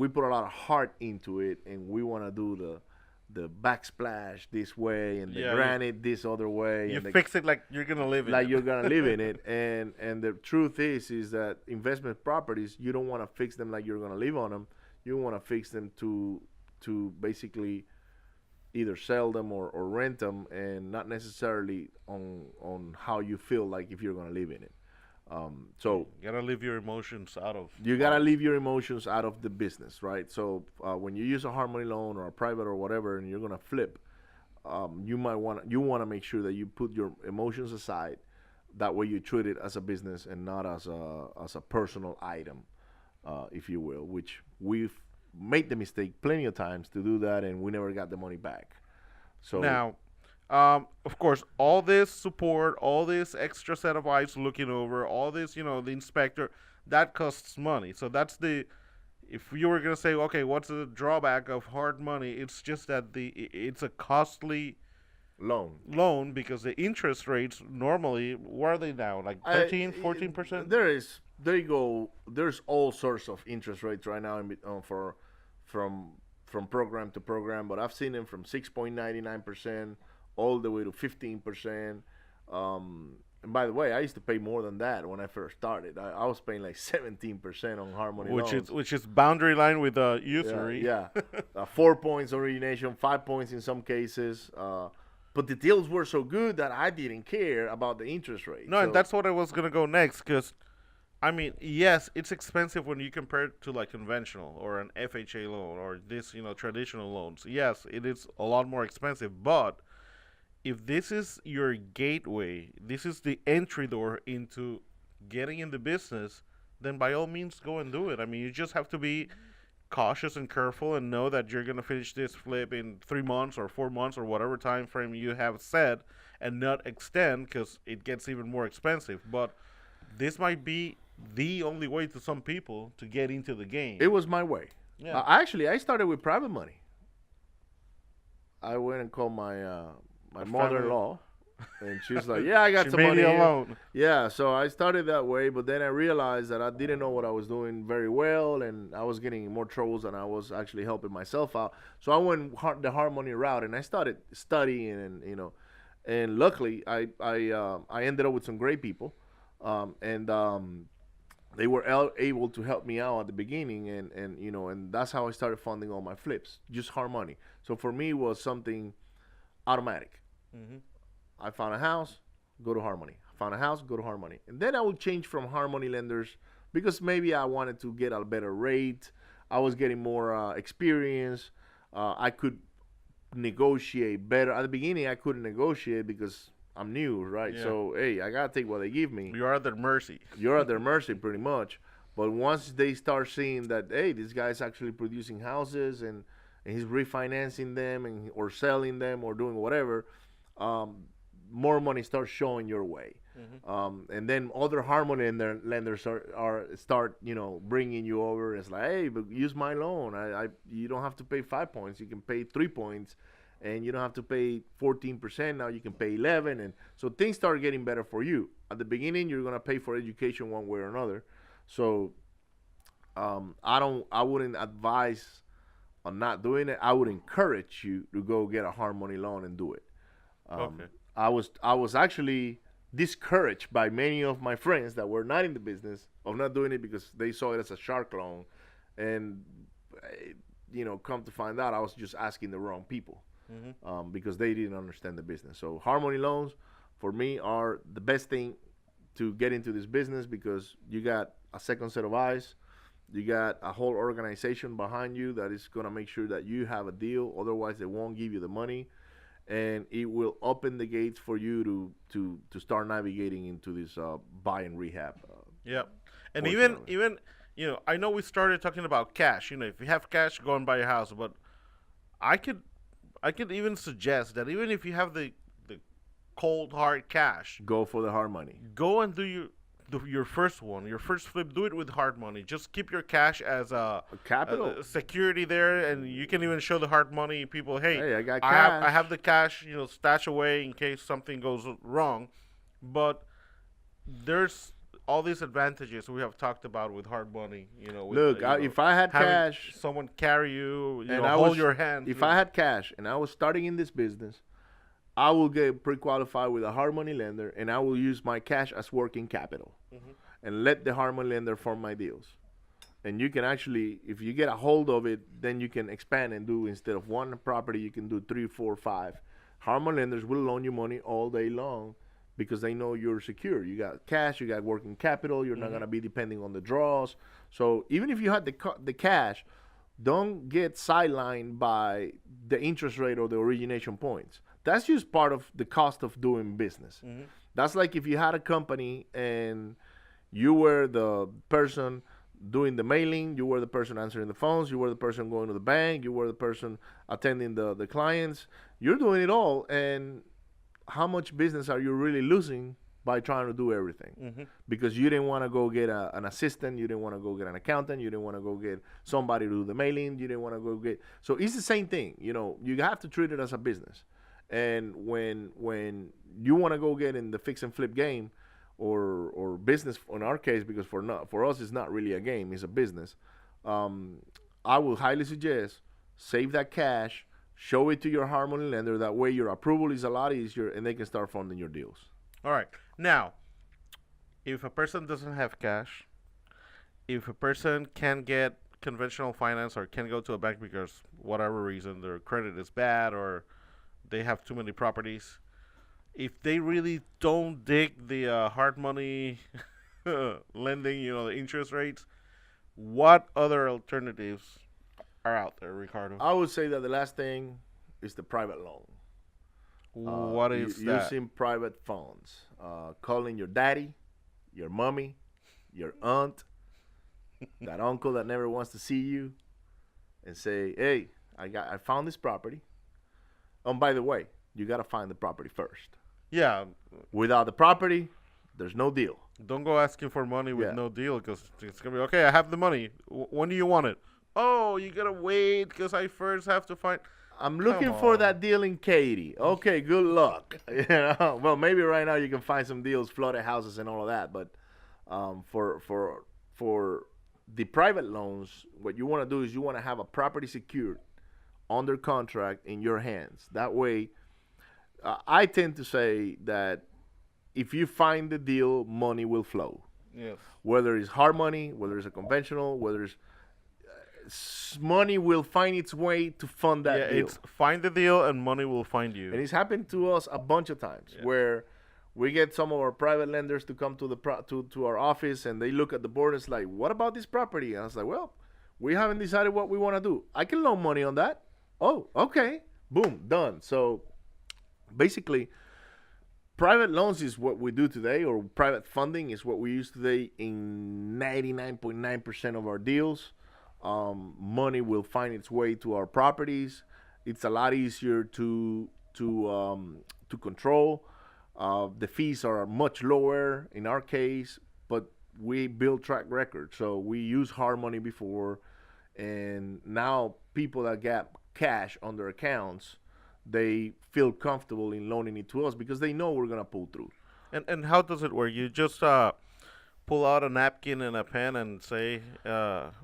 put a lot of heart into it, and we want to do the backsplash this way and the granite this other way. You fix it like you're gonna live in it. Like you're gonna live in it. And the truth is that investment properties, you don't want to fix them like you're gonna live on them. You want to fix them to basically either sell them or rent them, and not necessarily on how you feel like if you're gonna live in it. So you gotta leave your emotions out of. You gotta leave your emotions out of the business, right? So when you use a hard money loan or a private or whatever, and you're gonna flip, you want to make sure that you put your emotions aside. That way you treat it as a business and not as a personal item, if you will, which we've made the mistake plenty of times to do that, and we never got the money back. So Now, of course, all this support, all this extra set of eyes looking over, all this, the inspector, that costs money. So that's if you were gonna say, okay, what's the drawback of hard money? It's just that it's a costly loan because the interest rates normally, what are they now? Like 13, 14%? There you go. There's all sorts of interest rates right now from program to program, but I've seen them from 6.99% all the way to 15%. And by the way, I used to pay more than that when I first started. I was paying like 17% on Harmony loans. Which is boundary line with usury. Yeah, 4 points origination, 5 points in some cases. But the deals were so good that I didn't care about the interest rate. No, and that's what I was gonna go next, because I mean, yes, it's expensive when you compare it to like conventional or an FHA loan or this, traditional loans. Yes, it is a lot more expensive, but if this is your gateway, this is the entry door into getting in the business, then by all means go and do it. I mean, you just have to be cautious and careful and know that you're going to finish this flip in 3 months or 4 months or whatever time frame you have set, and not extend, because it gets even more expensive. But this might be the only way to some people to get into the game. It was my way. Yeah. Actually, I started with private money. I went and called my mother-in-law, and she's like, "Yeah, I got some money." Alone. Yeah, so I started that way, but then I realized that I didn't know what I was doing very well, and I was getting in more troubles than I was actually helping myself out. So I went the hard money route, and I started studying, and luckily I ended up with some great people, and they were able to help me out at the beginning, and that's how I started funding all my flips, just hard money. So for me, it was something automatic. Mm-hmm. I found a house, go to hard money. Found a house, go to hard money. And then I would change from hard money lenders because maybe I wanted to get a better rate. I was getting more experience. I could negotiate better. At the beginning, I couldn't negotiate because I'm new, right? Yeah. So, hey, I got to take what they give me. You're at their mercy. You're at their mercy pretty much. But once they start seeing that, hey, this guy's actually producing houses and he's refinancing them or selling them or doing whatever, more money starts showing your way. Mm-hmm. And then other harmony lenders start bringing you over. It's like, hey, but use my loan. You don't have to pay 5 points. You can pay 3 points, and you don't have to pay 14%. Now you can pay 11, and so things start getting better for you. At the beginning, you're gonna pay for education one way or another. So I wouldn't advise on not doing it. I would encourage you to go get a hard money loan and do it. Okay. I was actually discouraged by many of my friends that were not in the business of not doing it because they saw it as a shark loan, and come to find out I was just asking the wrong people. Mm-hmm. Because they didn't understand the business. So hard money loans for me are the best thing to get into this business because you got a second set of eyes. You got a whole organization behind you that is going to make sure that you have a deal. Otherwise, they won't give you the money. And it will open the gates for you to start navigating into this buy and rehab. Yeah. And even I know we started talking about cash. If you have cash, go and buy a house. But I could even suggest that even if you have the cold hard cash, go for the hard money. Go and do your first one, your first flip. Do it with hard money. Just keep your cash as a capital security there, and you can even show the hard money people. Hey, I got cash. I have the cash. Stash away in case something goes wrong. But there's all these advantages we have talked about with hard money. Look, if I had cash, someone carry you, and hold your hand. If I had cash and I was starting in this business, I will get pre-qualified with a hard money lender, and I will use my cash as working capital, mm-hmm. and let the hard money lender form my deals. And you can actually, if you get a hold of it, then you can expand and do, instead of one property, you can do 3, 4, 5. Hard money lenders will loan you money all day long because they know you're secure. You got cash, you got working capital, you're mm-hmm. not going to be depending on the draws. So even if you had the cash, don't get sidelined by the interest rate or the origination points. That's just part of the cost of doing business. Mm-hmm. That's like if you had a company and you were the person doing the mailing, you were the person answering the phones, you were the person going to the bank, you were the person attending the clients. You're doing it all, and how much business are you really losing by trying to do everything? Because you didn't want to go get an assistant, you didn't want to go get an accountant, you didn't want to go get somebody to do the mailing, you didn't want to go get. So it's the same thing. You have to treat it as a business. And when you want to go get in the fix and flip game, or business in our case, because for us it's not really a game, it's a business. I would highly suggest save that cash, show it to your Harmony lender. That way your approval is a lot easier, and they can start funding your deals. All right. Now, if a person doesn't have cash, if a person can't get conventional finance or can't go to a bank because whatever reason their credit is bad or they have too many properties, if they really don't dig the hard money lending, the interest rates, what other alternatives are out there, Ricardo? I would say that the last thing is the private loan. What is that? Using private funds, calling your daddy, your mommy, your aunt, that uncle that never wants to see you, and say, "Hey, I found this property. By the way, you gotta find the property first. Yeah. Without the property, there's no deal. Don't go asking for money with no deal, because it's gonna be okay. I have the money. When do you want it? Oh, you gotta wait because I first have to find. I'm looking for that deal in Katy. Okay, good luck. Well, maybe right now you can find some deals, flooded houses and all of that. But for the private loans, what you want to do is you want to have a property secured under contract in your hands. That way, I tend to say that if you find the deal, money will flow. Yes. Whether it's hard money, whether it's a conventional, whether it's money will find its way to fund that deal. It's find the deal and money will find you. And it's happened to us a bunch of times where we get some of our private lenders to come to our office, and they look at the board and it's like, what about this property? And I was like, well, we haven't decided what we want to do. I can loan money on that. Oh, okay. Boom, done. So basically, private loans is what we do today, or private funding is what we use today in 99.9% of our deals. Money will find its way to our properties. It's a lot easier to control. The fees are much lower in our case, but we build track record. So we use hard money before, and now people that get cash on their accounts, they feel comfortable in loaning it to us because they know we're gonna pull through. And how does it work? You just pull out a napkin and a pen and say,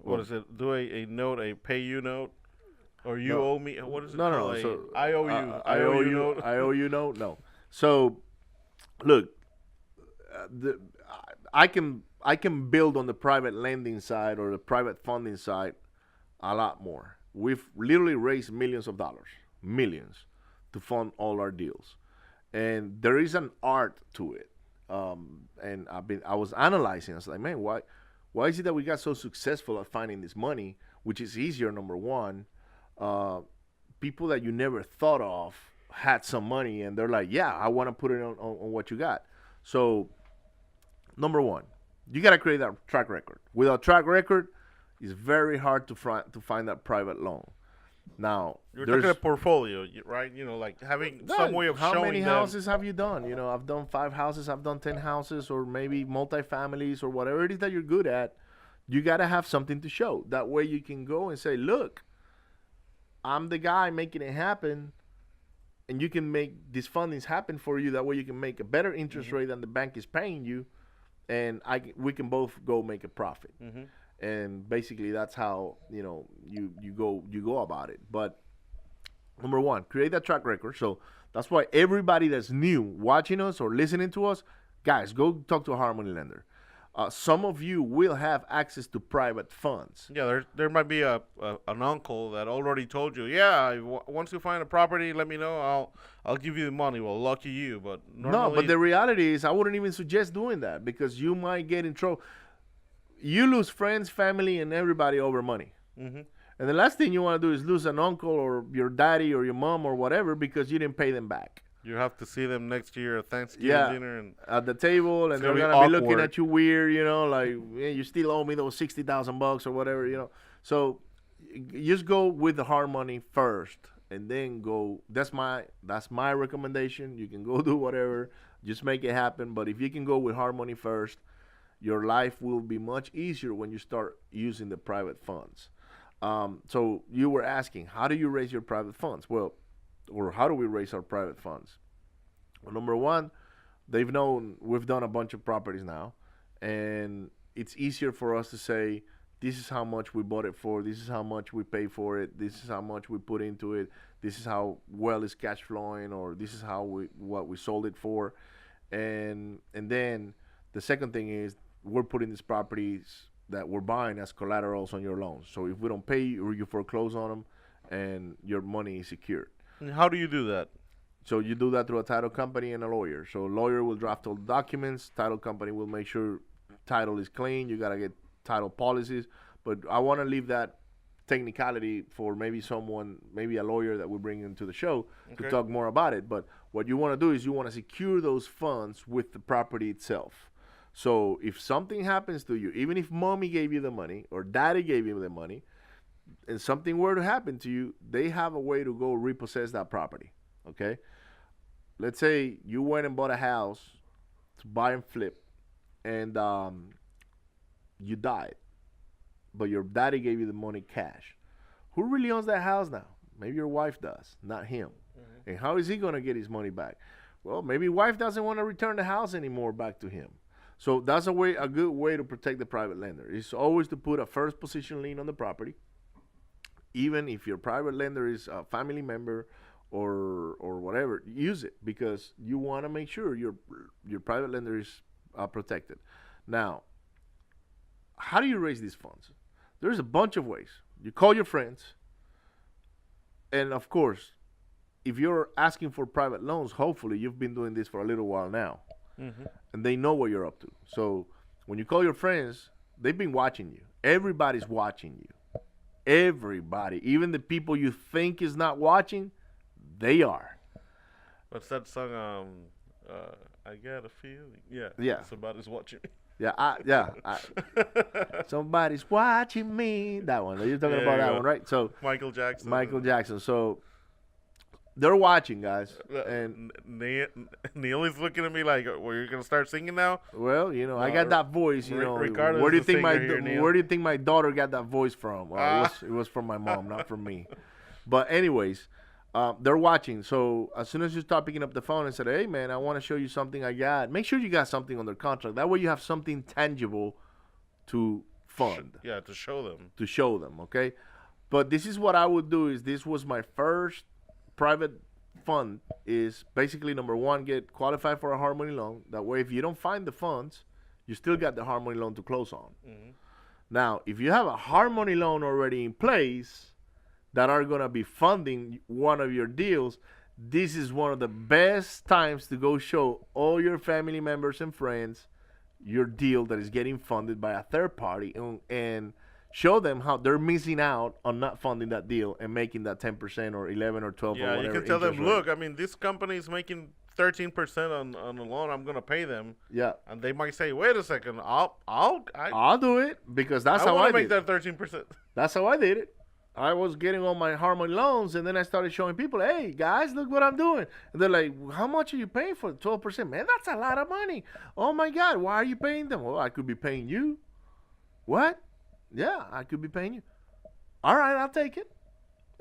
what is it? Do a note, a pay you note, or you owe me? What is it? No. So I owe you. I owe you note. I owe you note. No. So look, I can build on the private lending side or the private funding side a lot more. We've literally raised millions of dollars, to fund all our deals, and there is an art to it. And I was analyzing. I was like, man, why is it that we got so successful at finding this money, which is easier? Number one, people that you never thought of had some money, and they're like, yeah, I want to put it on what you got. So, number one, you got to create that track record. Without track record, it's very hard to find that private loan. Now, you're talking a portfolio, right? Like having some way of showing how many them. houses have you done? I've done 5 houses, I've done 10 houses, or maybe multifamilies, or whatever it is that you're good at. You got to have something to show. That way you can go and say, look, I'm the guy making it happen, and you can make these fundings happen for you. That way you can make a better interest rate than the bank is paying you, and we can both go make a profit. And basically that's how you go about it. But number one, create that track record. So that's why everybody that's new watching us or listening to us, guys, go talk to a Harmony lender. Some of you will have access to private funds. Yeah, there might be an uncle that already told you, once you find a property, let me know. I'll give you the money. Well, lucky you, but normally... No, but the reality is I wouldn't even suggest doing that, because you might get in trouble. You lose friends, family, and everybody over money. And the last thing you want to do is lose an uncle or your daddy or your mom or whatever because you didn't pay them back. You have to see them next year at Thanksgiving Yeah, dinner, and at the table, and It's they're gonna be gonna be looking awkward. at you weird, like, yeah, you still owe me those $60,000 or whatever. So you just go with the hard money first, and then go. That's my recommendation. You can go do whatever, just make it happen. But if you can go with hard money first, your life will be much easier when you start using the private funds. So you were asking, how do you raise your private funds? Well, or how do we raise our private funds? Well, number one, we've done a bunch of properties now, and it's easier for us to say, this is how much we bought it for, this is how much we pay for it, this is how much we put into it, this is how well it's cash flowing, or this is what we sold it for. And then the second thing is, we're putting these properties that we're buying as collaterals on your loans. So if we don't pay you, or you foreclose on them, and your money is secured. And how do you do that? So you do that through a title company and a lawyer. So a lawyer will draft all the documents. Title company will make sure title is clean. You gotta get title policies. But I want to leave that technicality for maybe a lawyer that we bring into the show to talk more about it. But what you want to do is you want to secure those funds with the property itself. So if something happens to you, even if mommy gave you the money or daddy gave you the money, and something were to happen to you, they have a way to go repossess that property. Okay? Let's say you went and bought a house to buy and flip, and you died, but your daddy gave you the money cash. Who really owns that house now? Maybe your wife does, not him. Mm-hmm. And how is he going to get his money back? Well, maybe wife doesn't want to return the house anymore back to him. So that's a good way to protect the private lender. Is always to put a first position lien on the property, even if your private lender is a family member or whatever. Use it, because you want to make sure your private lender is protected. Now, how do you raise these funds? There's a bunch of ways. You call your friends, and of course, if you're asking for private loans, hopefully you've been doing this for a little while now. Mm-hmm. And they know what you're up to. So when you call your friends, they've been watching you. Everybody's watching you. Everybody, even the people you think is not watching, they are. What's that song? I got a feeling. Yeah. Somebody's watching me. Somebody's watching me. That one. You're talking about that one, right? So Michael Jackson. Michael Jackson. So they're watching, guys. And Neil is looking at me like, "Well, you're gonna start singing now?" Well, I got that voice. Ricardo where do is where do you think my daughter got that voice from? Well, it was from my mom, not from me. But anyways, they're watching. So as soon as you start picking up the phone and say, "Hey, man, I want to show you something I got," make sure you got something under contract. That way, you have something tangible to fund. Yeah, to show them. To show them, okay. But this is what I would do. This was my first private fund. Is basically, number one, get qualified for a hard money loan. That way, if you don't find the funds, you still got the hard money loan to close on. Mm-hmm. Now, if you have a hard money loan already in place that are going to be funding one of your deals, this is one of the best times to go show all your family members and friends your deal that is getting funded by a third party, and show them how they're missing out on not funding that deal and making that 10% or 11 or 12 or whatever. Yeah, you can tell them, look, I mean, this company is making 13% on a loan. I'm gonna pay them. Yeah, and they might say, wait a second, I'll do it, because that's how I make that 13%. That's how I did it. I was getting all my hard money loans, and then I started showing people, hey, guys, look what I'm doing. And they're like, how much are you paying for 12%? Man, that's a lot of money. Oh, my God, why are you paying them? Well, I could be paying you. What? Yeah, I could be paying you. All right, I'll take it.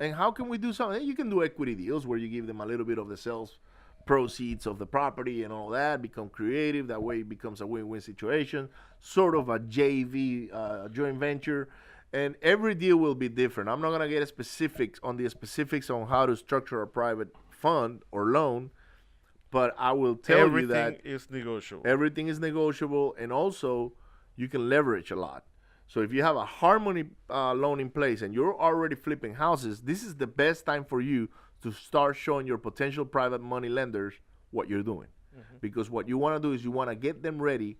And how can we do something? You can do equity deals where you give them a little bit of the sales proceeds of the property and all that, become creative. That way it becomes a win-win situation, sort of a JV, joint venture. And every deal will be different. I'm not going to get specifics on how to structure a private fund or loan, but I will tell you that everything is negotiable. Everything is negotiable, and also you can leverage a lot. So if you have a hard money loan in place and you're already flipping houses, this is the best time for you to start showing your potential private money lenders what you're doing. Mm-hmm. Because what you want to do is you want to get them ready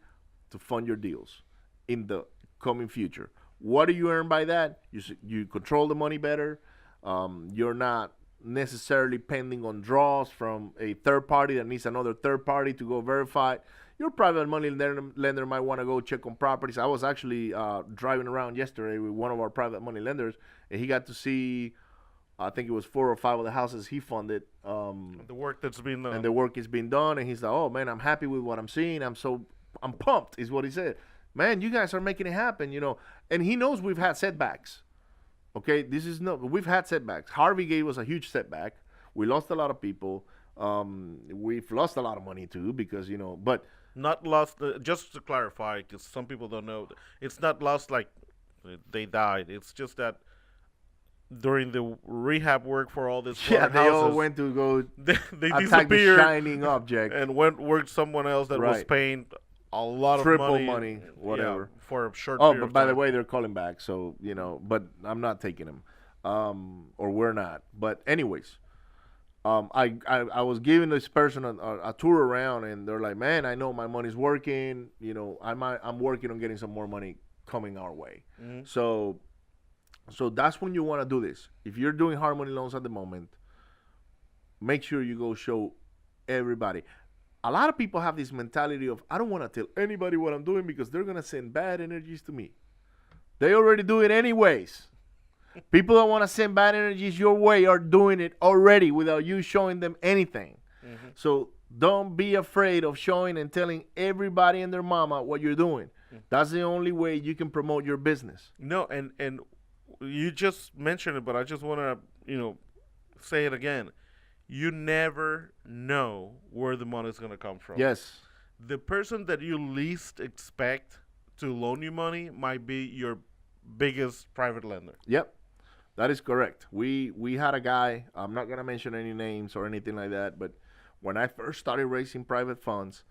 to fund your deals in the coming future. What do you earn by that? You control the money better. You're not necessarily pending on draws from a third party that needs another third party to go verify. Your private money lender might want to go check on properties. I was actually driving around yesterday with one of our private money lenders, and he got to see, I think it was 4 or 5 of the houses he funded. The work that's been done. And the work is being done, and he's like, oh, man, I'm happy with what I'm seeing. I'm pumped, is what he said. Man, you guys are making it happen, you know. And he knows we've had setbacks. Okay, we've had setbacks. Harvey gave us a huge setback. We lost a lot of people. We've lost a lot of money, too, because, you know, but... Not lost, just to clarify, because some people don't know, it's not lost like they died. It's just that during the rehab work for all this they houses, all went to go they attack the disappeared shining object and worked someone else that was paying a lot triple of money, whatever, for a short oh period but of by time. the way, they're calling back, so you know, but I'm not taking them, or we're not. But anyways, I was giving this person a tour around, and they're like, man, I know my money's working, you know, I'm working on getting some more money coming our way. So that's when you want to do this. If you're doing hard money loans at the moment, make sure you go show everybody. A lot of people have this mentality of, I don't want to tell anybody what I'm doing because they're going to send bad energies to me. They already do it anyways. People that want to send bad energies your way are doing it already without you showing them anything. So don't be afraid of showing and telling everybody and their mama what you're doing. That's the only way you can promote your business. No, and you just mentioned it, but I just want to, you know, say it again. You never know where the money is going to come from. Yes. The person that you least expect to loan you money might be your biggest private lender. Yep. That is correct. We had a guy, I'm not going to mention any names or anything like that, but when I first started raising private funds,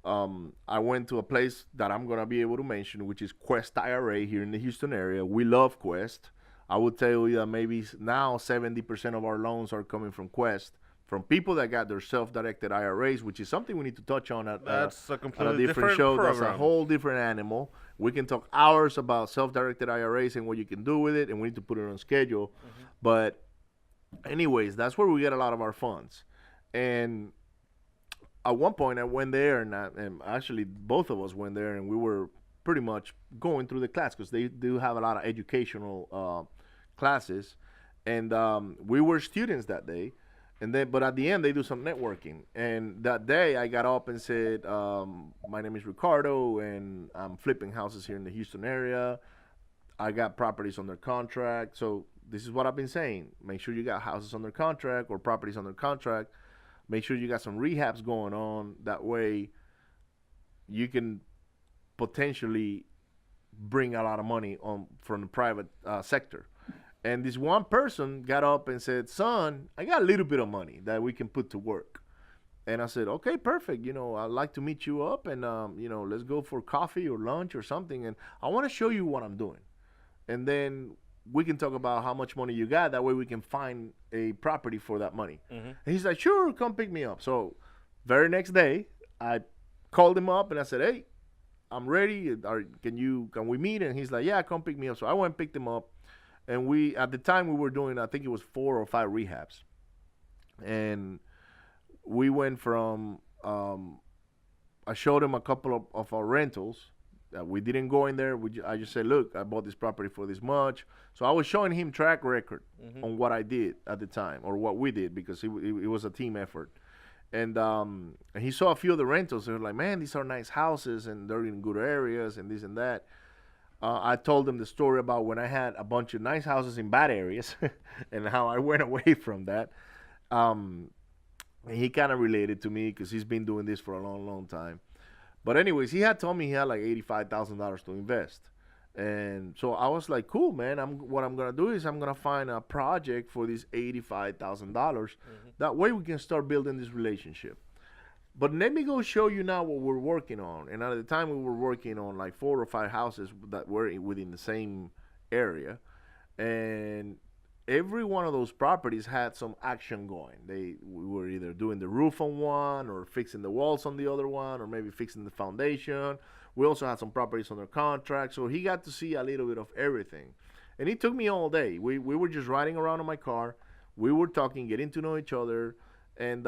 I went to a place that I'm going to be able to mention, which is Quest IRA here in the Houston area. We love Quest. I would tell you that maybe now 70% of our loans are coming from Quest, from people that got their self-directed IRAs, which is something we need to touch on at That's a completely different show. program. That's a whole different animal. We can talk hours about self-directed IRAs and what you can do with it, and we need to put it on schedule. But anyways, that's where we get a lot of our funds. And at one point, I went there, and actually both of us went there, and we were pretty much going through the class because they do have a lot of educational classes. And we were students that day. But at the end, they do some networking. And that day, I got up and said, my name is Ricardo, and I'm flipping houses here in the Houston area. I got properties under contract. So this is what I've been saying. Make sure you got houses under contract or properties under contract. Make sure you got some rehabs going on. That way, you can potentially bring a lot of money from the private sector. And this one person got up and said, son, I got a little bit of money that we can put to work. And I said, okay, perfect. You know, I'd like to meet you up and, you know, let's go for coffee or lunch or something. And I want to show you what I'm doing. And then we can talk about how much money you got. That way we can find a property for that money. And he's like, sure, come pick me up. So very next day, I called him up and I said, hey, I'm ready. Can we meet? And he's like, yeah, come pick me up. So I went and picked him up. And at the time we were doing, I think it was 4 or 5 rehabs. And we went from, I showed him a couple of our rentals. We didn't go in there. I just said, look, I bought this property for this much. So I was showing him track record on what I did at the time, or what we did, because it was a team effort. And he saw a few of the rentals. They were like, man, these are nice houses, and they're in good areas, and this and that. I told him the story about when I had a bunch of nice houses in bad areas and how I went away from that. And he kind of related to me because he's been doing this for a long, long time. But anyways, he had told me he had like $85,000 to invest. And so I was like, cool, man. What I'm going to do is I'm going to find a project for this $85,000. That way we can start building this relationship. But let me go show you now what we're working on. And at the time, we were working on like 4 or 5 houses that were within the same area. And every one of those properties had some action going. We were either doing the roof on one, or fixing the walls on the other one, or maybe fixing the foundation. We also had some properties under contract. So he got to see a little bit of everything. And it took me all day. We were just riding around in my car. We were talking, getting to know each other, and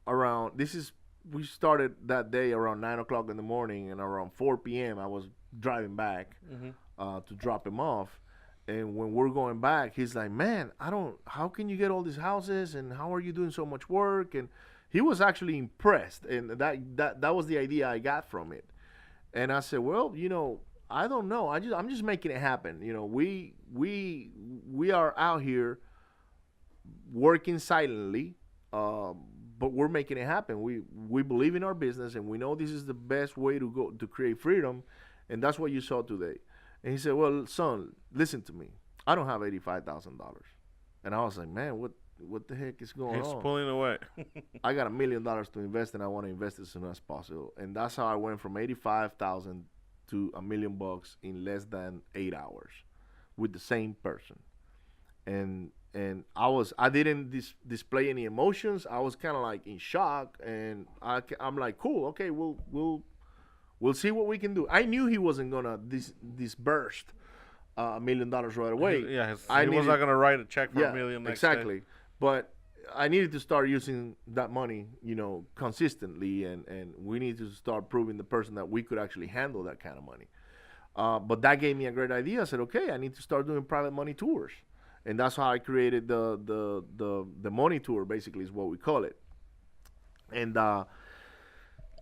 around this is we started that day around 9 o'clock in the morning, and around 4 p.m. I was driving back to drop him off. And when we're going back, he's like, "Man, I don't. How can you get all these houses? And how are you doing so much work?" And he was actually impressed, and that was the idea I got from it. And I said, "Well, I don't know. I'm just making it happen. We are out here working silently, but we're making it happen. We believe in our business, and we know this is the best way to go to create freedom, and that's what you saw today." And he said, "Well, son, listen to me. I don't have $85,000." And I was like, "Man, what the heck is going on?" He's pulling away. I got $1 million to invest, and I want to invest as soon as possible. And that's how I went from 85,000 to $1 million in less than 8 hours with the same person. And I didn't display any emotions. I was kind of like in shock, and I'm like, "Cool, okay, we'll see what we can do." I knew he wasn't gonna disburse $1 million right away. He was not gonna write a check for $1 million next exactly. day. But I needed to start using that money, consistently, and we need to start proving the person that we could actually handle that kind of money. But that gave me a great idea. I said, "Okay, I need to start doing private money tours," and that's how I created the money tour. Basically, is what we call it. And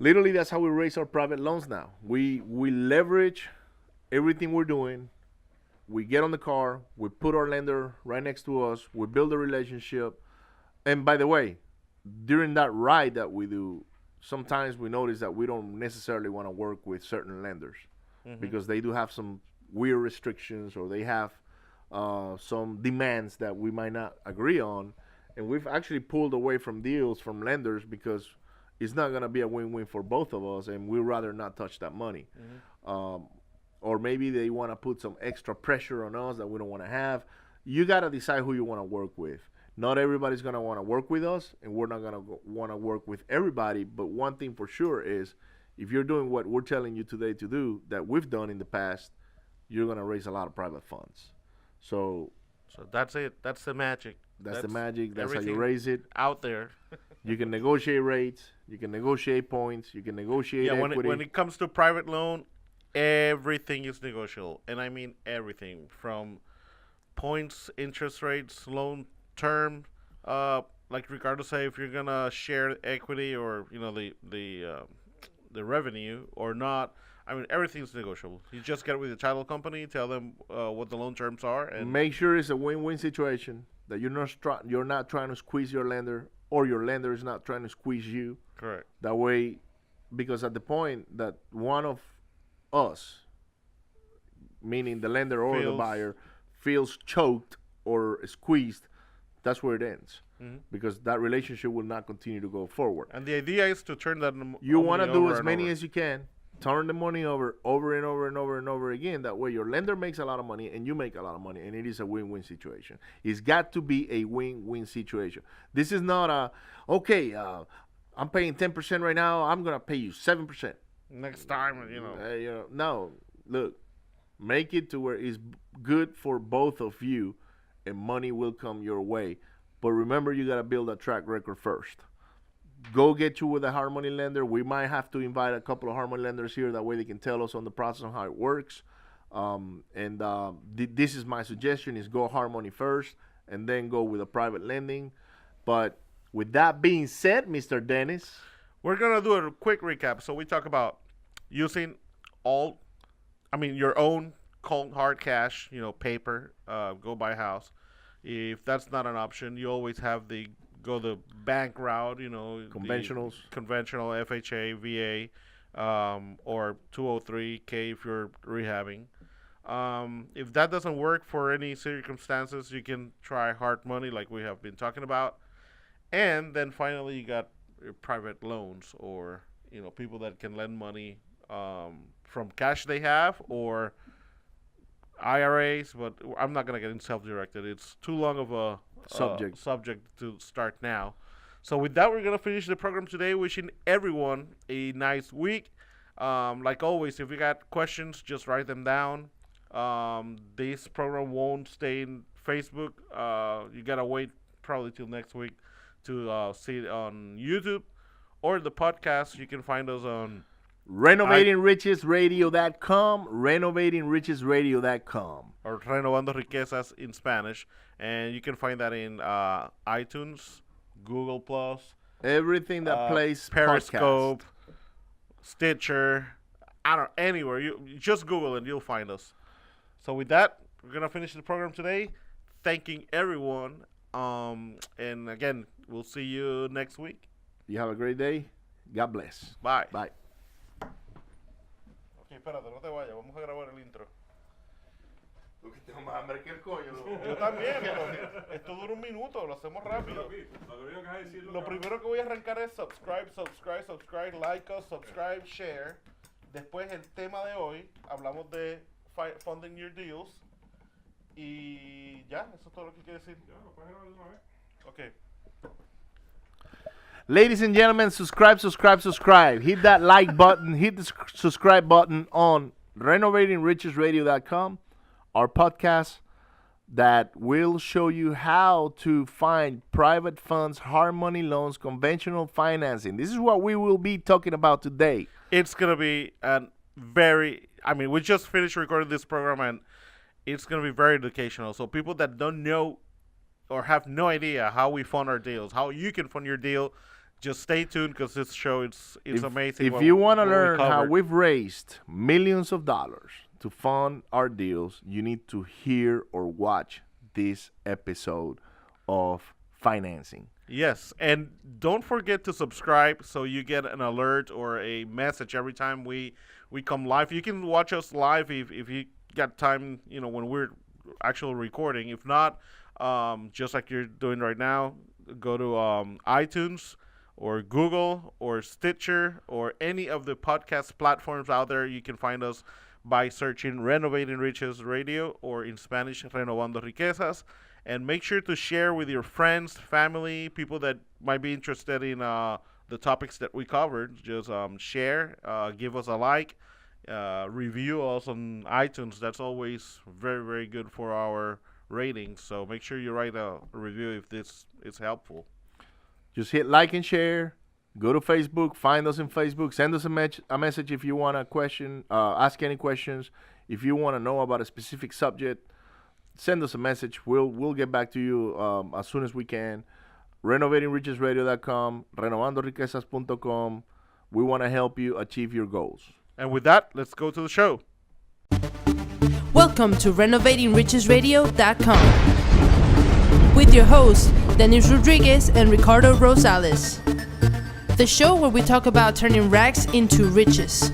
literally, that's how we raise our private loans now. We leverage everything we're doing. We get on the car. We put our lender right next to us. We build a relationship. And by the way, during that ride that we do, sometimes we notice that we don't necessarily want to work with certain lenders because they do have some weird restrictions, or they have some demands that we might not agree on. And we've actually pulled away from deals from lenders because it's not going to be a win-win for both of us, and we'd rather not touch that money. Or maybe they want to put some extra pressure on us that we don't want to have. You got to decide who you want to work with. Not everybody's going to want to work with us, and we're not going to want to work with everybody. But one thing for sure is, if you're doing what we're telling you today to do, that we've done in the past, you're going to raise a lot of private funds. So that's it. That's the magic. That's the magic. That's how you raise it. Out there. You can negotiate rates. You can negotiate points. You can negotiate equity. When it comes to private loan, everything is negotiable. And I mean everything, from points, interest rates, loan term. Like Ricardo said, if you're going to share equity or, the revenue or not, I mean, everything's negotiable. You just get with the title company, tell them what the loan terms are, and make sure it's a win-win situation. That you're not trying to squeeze your lender, or your lender is not trying to squeeze you. Correct. That way, because at the point that one of us, meaning the lender or the buyer, feels choked or squeezed, that's where it ends. Because that relationship will not continue to go forward. And the idea is to turn that. You want to do as many as you can. Turn the money over and over and over and over again. That way your lender makes a lot of money and you make a lot of money, and it is a win-win situation. It's got to be a win-win situation. This is not I'm paying 10% right now, I'm going to pay you 7%. Next time, No, look, make it to where it's good for both of you, and money will come your way. But remember, you got to build a track record first. Go get you with a hard money lender. We might have to invite a couple of hard money lenders here. That way they can tell us on the process on how it works. This is my suggestion, is go hard money first and then go with a private lending. But with that being said, Mr. Dennis, we're going to do a quick recap. So we talk about using your own cold hard cash, paper, go buy a house. If that's not an option, you always have the bank route, conventionals, conventional FHA, VA, or 203K if you're rehabbing. If that doesn't work for any circumstances, you can try hard money like we have been talking about. And then finally, you got your private loans, or people that can lend money from cash they have, or IRAs, but I'm not going to get in self-directed. It's too long of a subject to start now. So with that, we're going to finish the program today, wishing everyone a nice week. Like always, if you got questions, just write them down. This program won't stay Facebook, you gotta wait probably till next week to see it on YouTube, or the podcast. You can find us on RenovatingRichesRadio.com, RenovatingRichesRadio.com. or Renovando Riquezas in Spanish, and you can find that in iTunes, Google Plus, Everything that plays Periscope, podcast. Stitcher, I don't know, anywhere. You just Google and you'll find us. So with that, we're gonna finish the program today. Thanking everyone. And again, we'll see you next week. You have a great day. God bless. Bye. Bye. Ok, espérate, no te vayas. Vamos a grabar el intro. Yo también, pero esto dura un minuto. Lo hacemos rápido. Lo primero que voy a arrancar es subscribe, like us, subscribe, share. Después el tema de hoy, hablamos de funding your deals. Y ya, eso es todo lo que quiero decir. Ok. Ladies and gentlemen, subscribe. Hit that like button. Hit the subscribe button on renovatingrichesradio.com, our podcast that will show you how to find private funds, hard money loans, conventional financing. This is what we will be talking about today. It's going to be we just finished recording this program, and it's going to be very educational. So people that don't know or have no idea how we fund our deals, how you can fund your deal, just stay tuned because this show it's amazing. If you want to learn how we've raised millions of dollars to fund our deals, you need to hear or watch this episode of Financing. Yes, and don't forget to subscribe so you get an alert or a message every time we come live. You can watch us live if you got time, when we're actually recording. If not, just like you're doing right now, go to iTunes or Google or Stitcher or any of the podcast platforms out there. You can find us by searching Renovating Riches Radio, or in Spanish, Renovando Riquezas. And make sure to share with your friends, family, people that might be interested in the topics that we covered. Just share, give us a like, review us on iTunes. That's always very, very good for our ratings. So make sure you write a review if this is helpful. Just hit like and share. Go to Facebook. Find us in Facebook. Send us a message if you want a question. Ask any questions. If you want to know about a specific subject, send us a message. We'll get back to you as soon as we can. RenovatingRichesRadio.com, renovandoriquezas.com. We want to help you achieve your goals. And with that, let's go to the show. Welcome to RenovatingRichesRadio.com with your hosts, Dennis Rodriguez and Ricardo Rosales. The show where we talk about turning rags into riches.